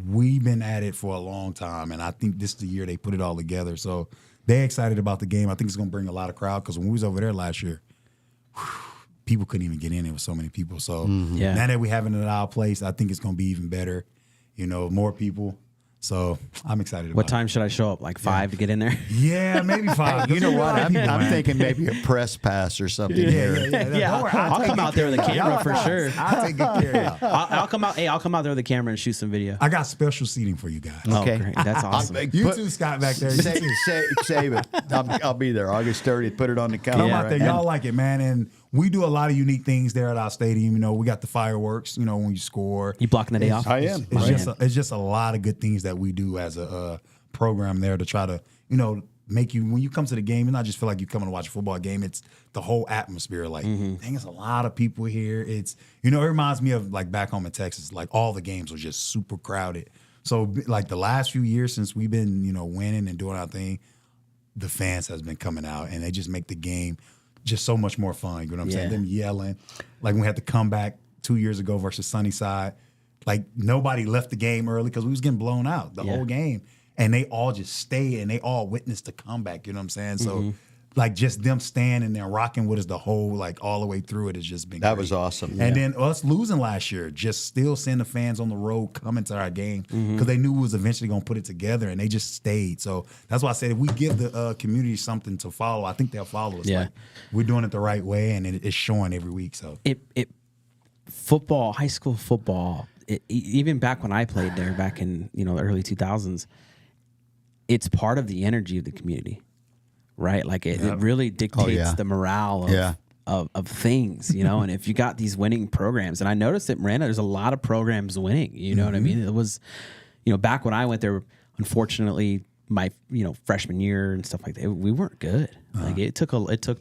[SPEAKER 8] we've been at it for a long time, and I think this is the year they put it all together. So they're excited about the game. I think it's gonna bring a lot of crowd because when we was over there last year, people couldn't even get in. There was so many people. So now that we have it at our place, I think it's going to be even better. More people. So I'm excited about
[SPEAKER 1] What time should I show up? Like 5 to get in there?
[SPEAKER 8] it. Yeah, maybe 5.
[SPEAKER 2] You know what? I'm
[SPEAKER 8] I'm
[SPEAKER 2] thinking maybe a press pass or something
[SPEAKER 8] Yeah,
[SPEAKER 2] here.
[SPEAKER 1] Yeah,
[SPEAKER 8] Don't worry,
[SPEAKER 1] I'll
[SPEAKER 8] take
[SPEAKER 1] come
[SPEAKER 8] good
[SPEAKER 1] out there with a
[SPEAKER 8] care of y'all.
[SPEAKER 1] camera for sure.
[SPEAKER 8] I'll take good care of y'all.
[SPEAKER 1] I'll come out. Hey, I'll come out there with a camera and shoot some video.
[SPEAKER 8] I got special seating for you guys.
[SPEAKER 2] Okay.
[SPEAKER 1] Oh, great. That's awesome.
[SPEAKER 8] You too, Scott, back there. You too.
[SPEAKER 2] Save it. I'll be there August 30th. Put it on the calendar.
[SPEAKER 8] Come out there.
[SPEAKER 2] right now.
[SPEAKER 8] Y'all like it, man. And we do a lot of unique things there at our stadium. You know, we got the fireworks, you know, when you score.
[SPEAKER 1] You blocking the day off?
[SPEAKER 2] I am.
[SPEAKER 8] It's just a lot of good things that we do as a program there to try to, you know, make you, when you come to the game, you not just feel like you're coming to watch a football game. It's the whole atmosphere. Like, dang, it's a lot of people here. It's, you know, it reminds me of like back home in Texas. Like all the games were just super crowded. So like the last few years since we've been, you know, winning and doing our thing, the fans has been coming out and they just make the game just so much more fun. You know what I'm saying? Them yelling. Like when we had to come back 2 years ago versus Sunnyside, like nobody left the game early because we was getting blown out the whole game. And they all just stayed and they all witnessed the comeback. You know what I'm saying? So, like, just them standing there rocking with us the whole, like, all the way through it has just been
[SPEAKER 2] That
[SPEAKER 8] great.
[SPEAKER 2] was awesome.
[SPEAKER 8] And then us losing last year, just still seeing the fans on the road coming to our game because they knew we was eventually going to put it together and they just stayed. So that's why I said if we give the community something to follow, I think they'll follow us.
[SPEAKER 1] Yeah.
[SPEAKER 8] Like, we're doing it the right way and it's showing every week. So
[SPEAKER 1] Football, high school football, even back when I played there back in, you know, the early 2000s, it's part of the energy of the community, right? Like it really dictates the morale of things, you know. And if you got these winning programs, and I noticed at Marana, there's a lot of programs winning. You know what I mean? It was, you know, back when I went there, unfortunately, my freshman year and stuff like that, we weren't good. Like it took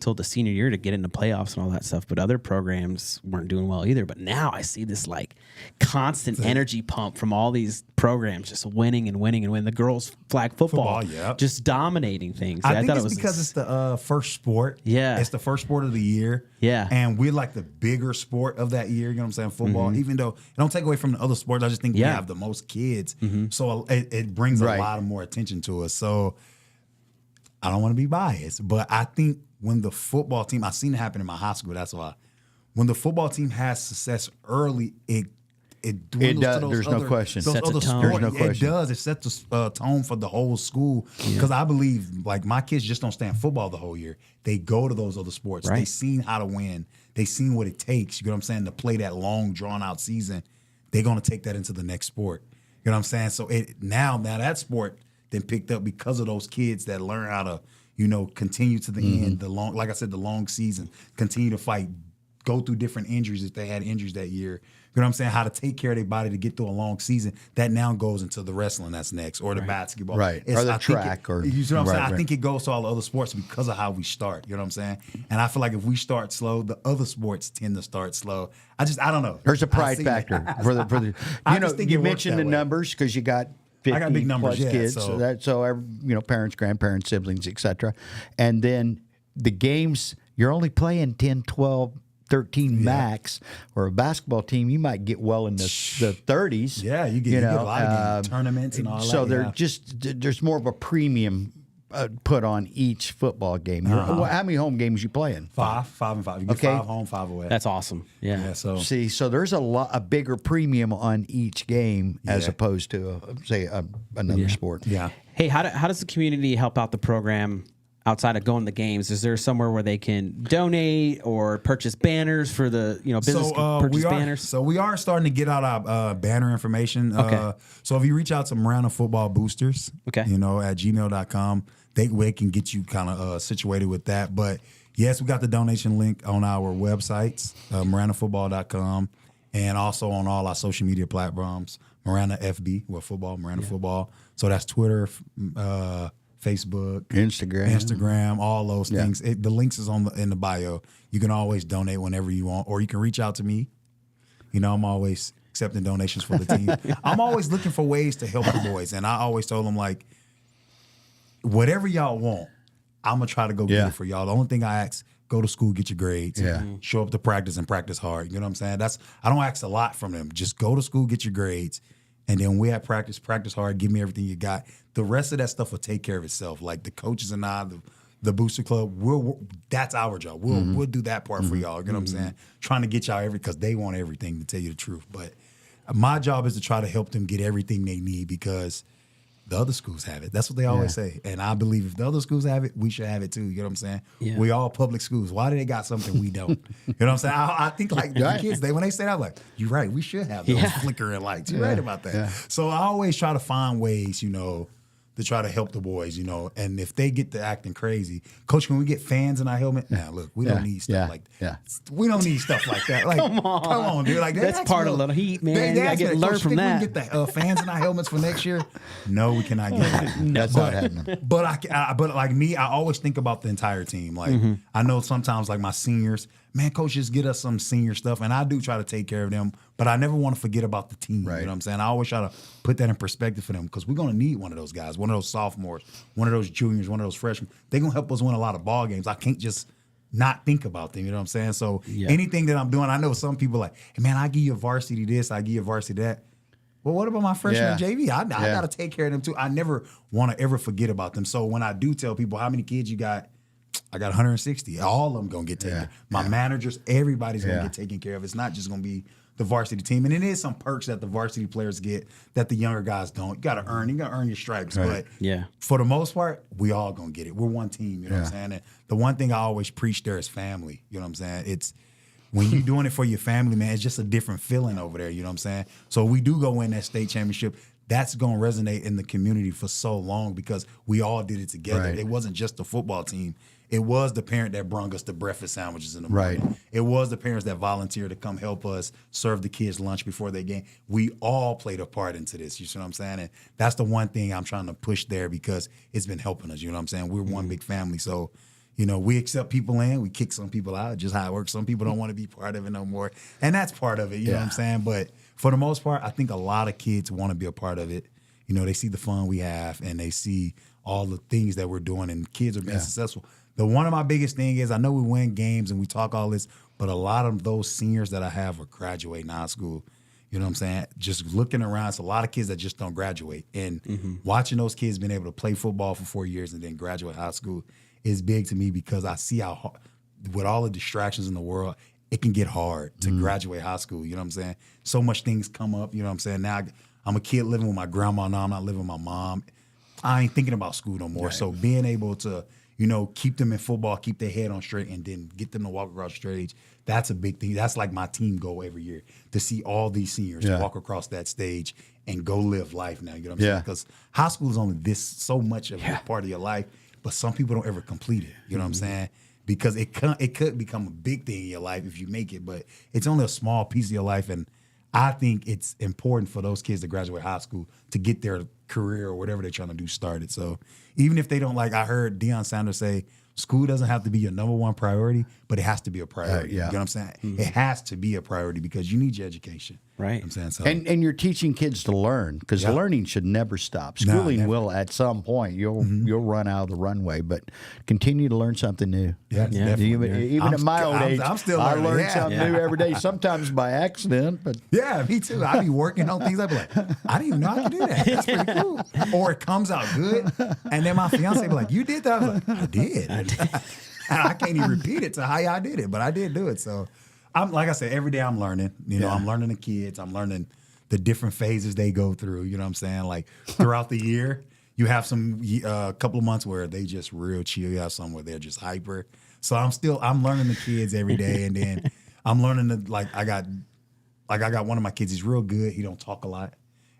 [SPEAKER 1] till the senior year to get into playoffs and all that stuff. But other programs weren't doing well either. But now I see this like constant energy pump from all these programs, just winning and winning and winning. The girls' flag football, just dominating things.
[SPEAKER 8] I think it's because it's the first sport.
[SPEAKER 1] Yeah,
[SPEAKER 8] it's the first sport of the year.
[SPEAKER 1] Yeah,
[SPEAKER 8] and we're like the bigger sport of that year. You know what I'm saying? Football. Even though it don't take away from the other sports, I just think we have the most kids, so it brings a lot of more attention to us. So I don't want to be biased, but I think when the football team, I've seen it happen in my high school. That's why when the football team has success early, it dwindles
[SPEAKER 2] does.
[SPEAKER 8] to those
[SPEAKER 2] There's
[SPEAKER 8] other,
[SPEAKER 2] no question.
[SPEAKER 8] Those
[SPEAKER 1] Sets
[SPEAKER 8] other
[SPEAKER 1] a tone.
[SPEAKER 8] sports.
[SPEAKER 2] There's no question.
[SPEAKER 8] It does. It sets the tone for the whole school. Because I believe, like, my kids just don't stay in football the whole year. They go to those other sports.
[SPEAKER 1] Right.
[SPEAKER 8] They seen how to win. They seen what it takes. You know what I'm saying? To play that long, drawn out season. They're gonna take that into the next sport. You know what I'm saying? So now that sport then picked up because of those kids that learn how to, you know, continue to the end, the long, like I said, the long season, continue to fight, go through different injuries if they had injuries that year. You know what I'm saying? How to take care of their body to get through a long season. That now goes into the wrestling that's next, or the basketball.
[SPEAKER 2] Right. Or the track.
[SPEAKER 8] You know what I'm saying? I think it goes to all the other sports because of how we start. You know what I'm saying? And I feel like if we start slow, the other sports tend to start slow. I don't know.
[SPEAKER 2] There's a pride factor for the
[SPEAKER 8] I
[SPEAKER 2] you know,
[SPEAKER 8] just think
[SPEAKER 2] you
[SPEAKER 8] it works
[SPEAKER 2] mentioned
[SPEAKER 8] that
[SPEAKER 2] the
[SPEAKER 8] way.
[SPEAKER 2] numbers because you got 50
[SPEAKER 8] I got big numbers,
[SPEAKER 2] plus kids,
[SPEAKER 8] so
[SPEAKER 2] you know, parents, grandparents, siblings, etc. And then the games, you're only playing 10, 12, 13 max, or a basketball team, you might get well in the 30s.
[SPEAKER 8] Yeah, you get a lot of games, tournaments and all that.
[SPEAKER 2] So there's more of a premium put on each football game. How many home games you playing?
[SPEAKER 8] 5 and 5. You get 5 home, 5 away.
[SPEAKER 1] That's awesome. Yeah.
[SPEAKER 8] So
[SPEAKER 2] so there's a bigger premium on each game as opposed to another sport.
[SPEAKER 8] Yeah.
[SPEAKER 1] Hey, how does the community help out the program outside of going to the games? Is there somewhere where they can donate or purchase banners for the business purchase banners?
[SPEAKER 8] So we are starting to get out our banner information.
[SPEAKER 1] Okay.
[SPEAKER 8] So if you reach out to Marana Football Boosters, at gmail.com, they can get you kind of situated with that. But yes, we got the donation link on our websites, maranafootball.com, and also on all our social media platforms, Marana FB, football, Marana Football. So that's Twitter, Facebook, Instagram, all those things. The links is in the bio. You can always donate whenever you want, or you can reach out to me. You know, I'm always accepting donations for the team. I'm always looking for ways to help the boys, and I always told them, like, whatever y'all want, I'm gonna try to go get it for y'all. The only thing I ask, go to school, get your grades, show up to practice and practice hard. You know what I'm saying? I don't ask a lot from them. Just go to school, get your grades. And then we have practice hard, give me everything you got. The rest of that stuff will take care of itself. Like the coaches and I, the Booster Club, that's our job. We'll do that part for y'all. You know what I'm saying? Trying to get y'all because they want everything, to tell you the truth. But my job is to try to help them get everything they need because the other schools have it. That's what they always say. And I believe if the other schools have it, we should have it too. You know what I'm saying?
[SPEAKER 1] Yeah.
[SPEAKER 8] We all public schools. Why do they got something we don't? You know what I'm saying? I think like the kids, when they say that, I'm like, you're right. We should have those flickering lights. You're right about that. Yeah. So I always try to find ways, to try to help the boys, you know. And if they get to acting crazy, Coach, can we get fans in our helmet? Nah, look, we don't need stuff like that. We don't need stuff like that. Like, come on, dude. Like,
[SPEAKER 1] that's part of Little Heat, man. You gotta learn from that.
[SPEAKER 8] We can get the fans in our helmets for next year? No, we cannot get that.
[SPEAKER 2] That's not happening.
[SPEAKER 8] But but like me, I always think about the entire team. Like I know sometimes like my seniors, man, coach, just get us some senior stuff, and I do try to take care of them. But I never want to forget about the team.
[SPEAKER 2] Right.
[SPEAKER 8] You know what I'm saying? I always try to put that in perspective for them because we're gonna need one of those guys, one of those sophomores, one of those juniors, one of those freshmen. They're gonna help us win a lot of ball games. I can't just not think about them. You know what I'm saying? So anything that I'm doing, I know some people like, hey man, I give you varsity this, I give you varsity that. Well, what about my freshman JV? I got to take care of them too. I never want to ever forget about them. So when I do tell people how many kids you got, I got 160. All of them going to get taken care of. My managers, everybody's going to get taken care of. It's not just going to be the varsity team. And it is some perks that the varsity players get that the younger guys don't. You got to earn your stripes.
[SPEAKER 2] Right.
[SPEAKER 8] But for the most part, we all going to get it. We're one team, you know what I'm saying? And the one thing I always preach there is family. You know what I'm saying? It's when you're doing it for your family, man, it's just a different feeling over there. You know what I'm saying? So we do go win that state championship. That's going to resonate in the community for so long because we all did it together.
[SPEAKER 2] Right.
[SPEAKER 8] It wasn't just the football team. It was the parent that brung us the breakfast sandwiches in the morning.
[SPEAKER 2] Right.
[SPEAKER 8] It was the parents that volunteered to come help us serve the kids lunch before they game. We all played a part into this. You see what I'm saying? And that's the one thing I'm trying to push there because it's been helping us. You know what I'm saying? We're one big family. So, you know, we accept people in, we kick some people out, just how it works. Some people don't want to be part of it no more. And that's part of it, you know what I'm saying? But for the most part, I think a lot of kids want to be a part of it. You know, they see the fun we have and they see all the things that we're doing and kids are being successful. One of my biggest thing is I know we win games and we talk all this, but a lot of those seniors that I have are graduating high school. You know what I'm saying? Just looking around, it's a lot of kids that just don't graduate. And watching those kids being able to play football for 4 years and then graduate high school is big to me because I see how hard, with all the distractions in the world, it can get hard to graduate high school. You know what I'm saying? So much things come up. You know what I'm saying? Now I'm a kid living with my grandma now. I'm not living with my mom. I ain't thinking about school no more. Right. So being able to, you know, keep them in football, keep their head on straight, and then get them to walk across the stage, that's a big thing. That's like my team goal every year, to see all these seniors walk across that stage and go live life now. You know what I'm saying? Because high school is only so much of a part of your life, but some people don't ever complete it. You know what I'm saying? Because it could become a big thing in your life if you make it, but it's only a small piece of your life. And I think it's important for those kids to graduate high school to get their career or whatever they're trying to do started. So even if they don't, like I heard Deion Sanders say, school doesn't have to be your number one priority, but it has to be a priority. You know what I'm saying? It has to be a priority because you need your education.
[SPEAKER 1] Right.
[SPEAKER 8] You know what I'm saying? So,
[SPEAKER 2] and you're teaching kids to learn because learning should never stop. Schooling will at some point. You'll run out of the runway, but continue to learn something new. Even at my old age,
[SPEAKER 8] I'm still
[SPEAKER 2] I
[SPEAKER 8] learning.
[SPEAKER 2] learn something new every day, sometimes by accident. But
[SPEAKER 8] me too. I be working on things. I be like, I didn't even know I could do that. That's pretty cool. Or it comes out good, and then my fiance be like, you did that? I was like, I did. I can't even repeat it to how I did it, but I did do it. So I'm, like I said, every day I'm learning. You know, I'm learning the kids. I'm learning the different phases they go through. You know what I'm saying? Like throughout the year, you have some couple of months where they just real chill. You have some where they're just hyper. So I'm learning the kids every day, and then I'm learning I got one of my kids. He's real good. He don't talk a lot,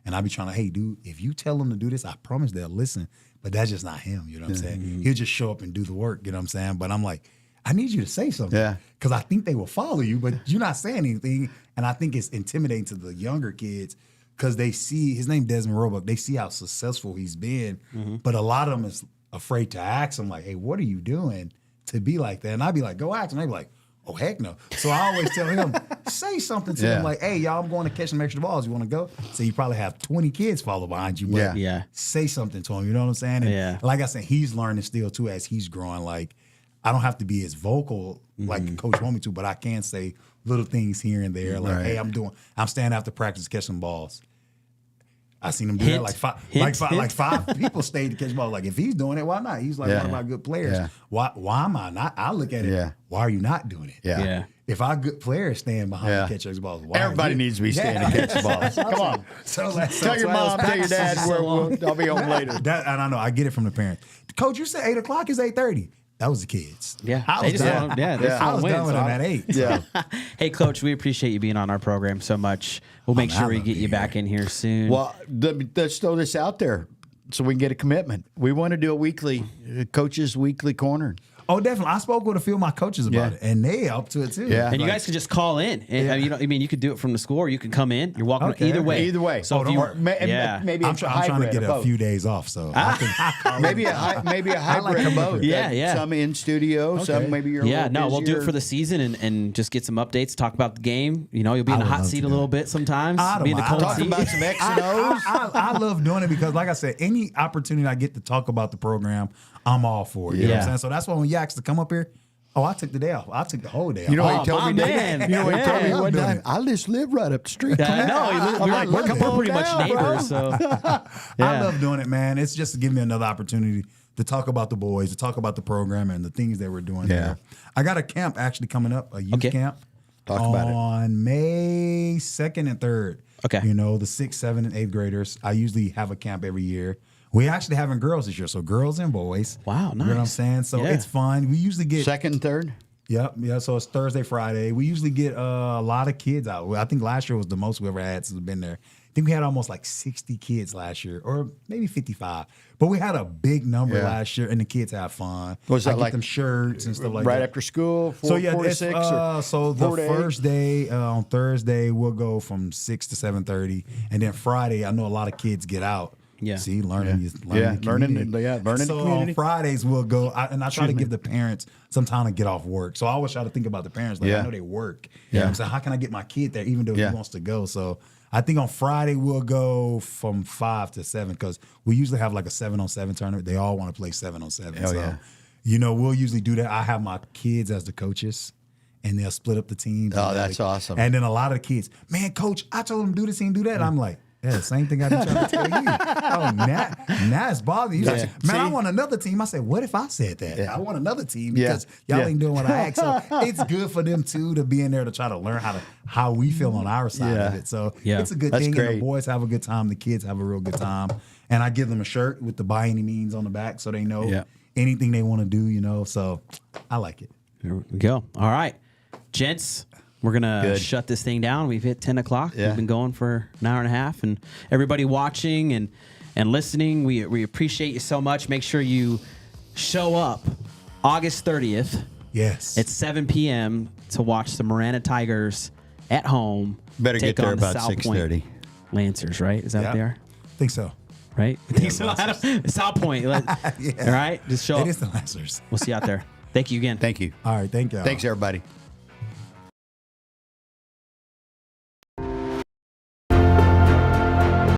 [SPEAKER 8] and I be trying to, hey, dude, if you tell them to do this, I promise they'll listen. But that's just not him. You know what I'm saying? He'll just show up and do the work. You know what I'm saying? But I'm like, I need you to say something because I think they will follow you, but you're not saying anything. And I think it's intimidating to the younger kids because they see, his name Desmond Roebuck, they see how successful he's been, but a lot of them is afraid to ask him like, hey, what are you doing to be like that? And I'd be like, go ask him. They'd be like, oh, heck no. So I always tell him, say something to him like, hey, y'all, I'm going to catch some extra balls. You want to go? So you probably have 20 kids follow behind you. But say something to him. You know what I'm saying? And like I said, he's learning still too as he's growing. Like, I don't have to be as vocal like the coach want me to, but I can say little things here and there. Like, hey, I'm standing after practice to catch some balls. I seen him do that. Like five people stayed to catch balls. Like, if he's doing it, why not? He's like one of my good players.
[SPEAKER 2] Yeah.
[SPEAKER 8] Why am I not? I look at it. Why are you not doing it? If our good players stand behind to catch those balls, why
[SPEAKER 2] everybody needs to be standing to catch the balls. Come on. Tell your mom, tell your dad. I'll be home later.
[SPEAKER 8] And I know. I get it from the parents. Coach, you said 8 o'clock is 8:30. That was the kids.
[SPEAKER 1] Yeah.
[SPEAKER 8] I was done with them at 8.
[SPEAKER 2] Yeah.
[SPEAKER 1] Hey, Coach, we appreciate you being on our program so much. We'll make sure we get you back in here soon.
[SPEAKER 2] Well, let's throw this out there. so we can get a commitment. We want to do a weekly coaches weekly corner.
[SPEAKER 8] Oh, definitely. I spoke with a few of my coaches about it, and they up to it too.
[SPEAKER 2] Yeah.
[SPEAKER 1] And you guys could just call in. And, you could do it from the school, or you can come in. You're welcome either way.
[SPEAKER 2] Either way.
[SPEAKER 1] So if you,
[SPEAKER 2] maybe
[SPEAKER 8] I'm trying to get a few days off, so
[SPEAKER 2] maybe a hybrid of both.
[SPEAKER 1] Yeah.
[SPEAKER 2] Some in studio, some maybe you're.
[SPEAKER 1] We'll do it for the season and just get some updates. Talk about the game. You'll be in the hot seat a little bit sometimes. Be in the cold
[SPEAKER 2] Talk
[SPEAKER 1] seat.
[SPEAKER 2] about some X and O's.
[SPEAKER 8] I love doing it because, like I said, any opportunity I get to talk about the program, I'm all for it. You know what I'm saying? So that's why when you asked to come up here, I took the day off. I took the whole day off.
[SPEAKER 2] You know what he told me?
[SPEAKER 1] Man.
[SPEAKER 2] You know what he told me
[SPEAKER 8] Yeah.
[SPEAKER 2] one time? I just live right up the street.
[SPEAKER 1] We're pretty much neighbors. So
[SPEAKER 8] I love doing it, man. It's just to give me another opportunity to talk about the boys, to talk about the program and the things that we're doing there. I got a camp actually coming up, a youth camp.
[SPEAKER 2] Talk about it.
[SPEAKER 8] On May 2nd and 3rd.
[SPEAKER 1] Okay.
[SPEAKER 8] The 6th, 7th, and 8th graders. I usually have a camp every year. We actually having girls this year, so girls and boys.
[SPEAKER 1] Wow, nice.
[SPEAKER 8] You know what I'm saying? So it's fun. We usually get
[SPEAKER 2] Second and third?
[SPEAKER 8] Yep. Yeah. So it's Thursday, Friday. We usually get a lot of kids out. I think last year was the most we ever had since we've been there. I think we had almost like 60 kids last year, or maybe 55. But we had a big number last year, and the kids have fun.
[SPEAKER 2] Was that
[SPEAKER 8] I get
[SPEAKER 2] like
[SPEAKER 8] them shirts and stuff like that?
[SPEAKER 2] Right after school, 4 to 6?
[SPEAKER 8] So the first day on Thursday we'll go from 6 to 7:30, and then Friday I know a lot of kids get out.
[SPEAKER 1] Yeah.
[SPEAKER 8] See, learning the
[SPEAKER 2] learning
[SPEAKER 8] community.
[SPEAKER 2] the
[SPEAKER 8] So
[SPEAKER 2] community.
[SPEAKER 8] on Fridays we'll go, and I try to give the parents some time to get off work. So I always try to think about the parents. Like I know they work. You know what I'm saying? How can I get my kid there even though he wants to go? So I think on Friday we'll go from 5 to 7 because we usually have like a 7-on-7 tournament. They all want to play 7-on-7. So we'll usually do that. I have my kids as the coaches. And they'll split up the teams.
[SPEAKER 2] Oh, that's awesome.
[SPEAKER 8] And then a lot of the kids, man, coach, I told them do this and do that. I'm like, yeah, the same thing I've been trying to tell you. Oh, now it's bothering you. Like, man, I want another team. I said, what if I said that? I want another team because y'all ain't doing what I asked. So it's good for them too to be in there to try to learn how we feel on our side of it. So it's a good thing.
[SPEAKER 2] Great.
[SPEAKER 8] And the boys have a good time. The kids have a real good time. And I give them a shirt with the by any means on the back so they know anything they want to do, So I like it.
[SPEAKER 1] There we go. All right, gents. We're going to shut this thing down. We've hit 10 o'clock. We've been going for an hour and a half. And everybody watching and listening, we appreciate you so much. Make sure you show up August 30th at 7 p.m. to watch the Marana Tigers at home.
[SPEAKER 2] Better
[SPEAKER 1] take
[SPEAKER 2] get there
[SPEAKER 1] on the
[SPEAKER 2] about
[SPEAKER 1] South
[SPEAKER 2] 6:30.
[SPEAKER 1] Point Lancers, right? Is that what they are?
[SPEAKER 8] I think so.
[SPEAKER 1] Right? I think so. South Point. All right? Just show up.
[SPEAKER 8] It is the Lancers.
[SPEAKER 1] We'll see you out there. Thank you again.
[SPEAKER 2] Thank you.
[SPEAKER 8] All right. Thank you.
[SPEAKER 2] Thanks, everybody.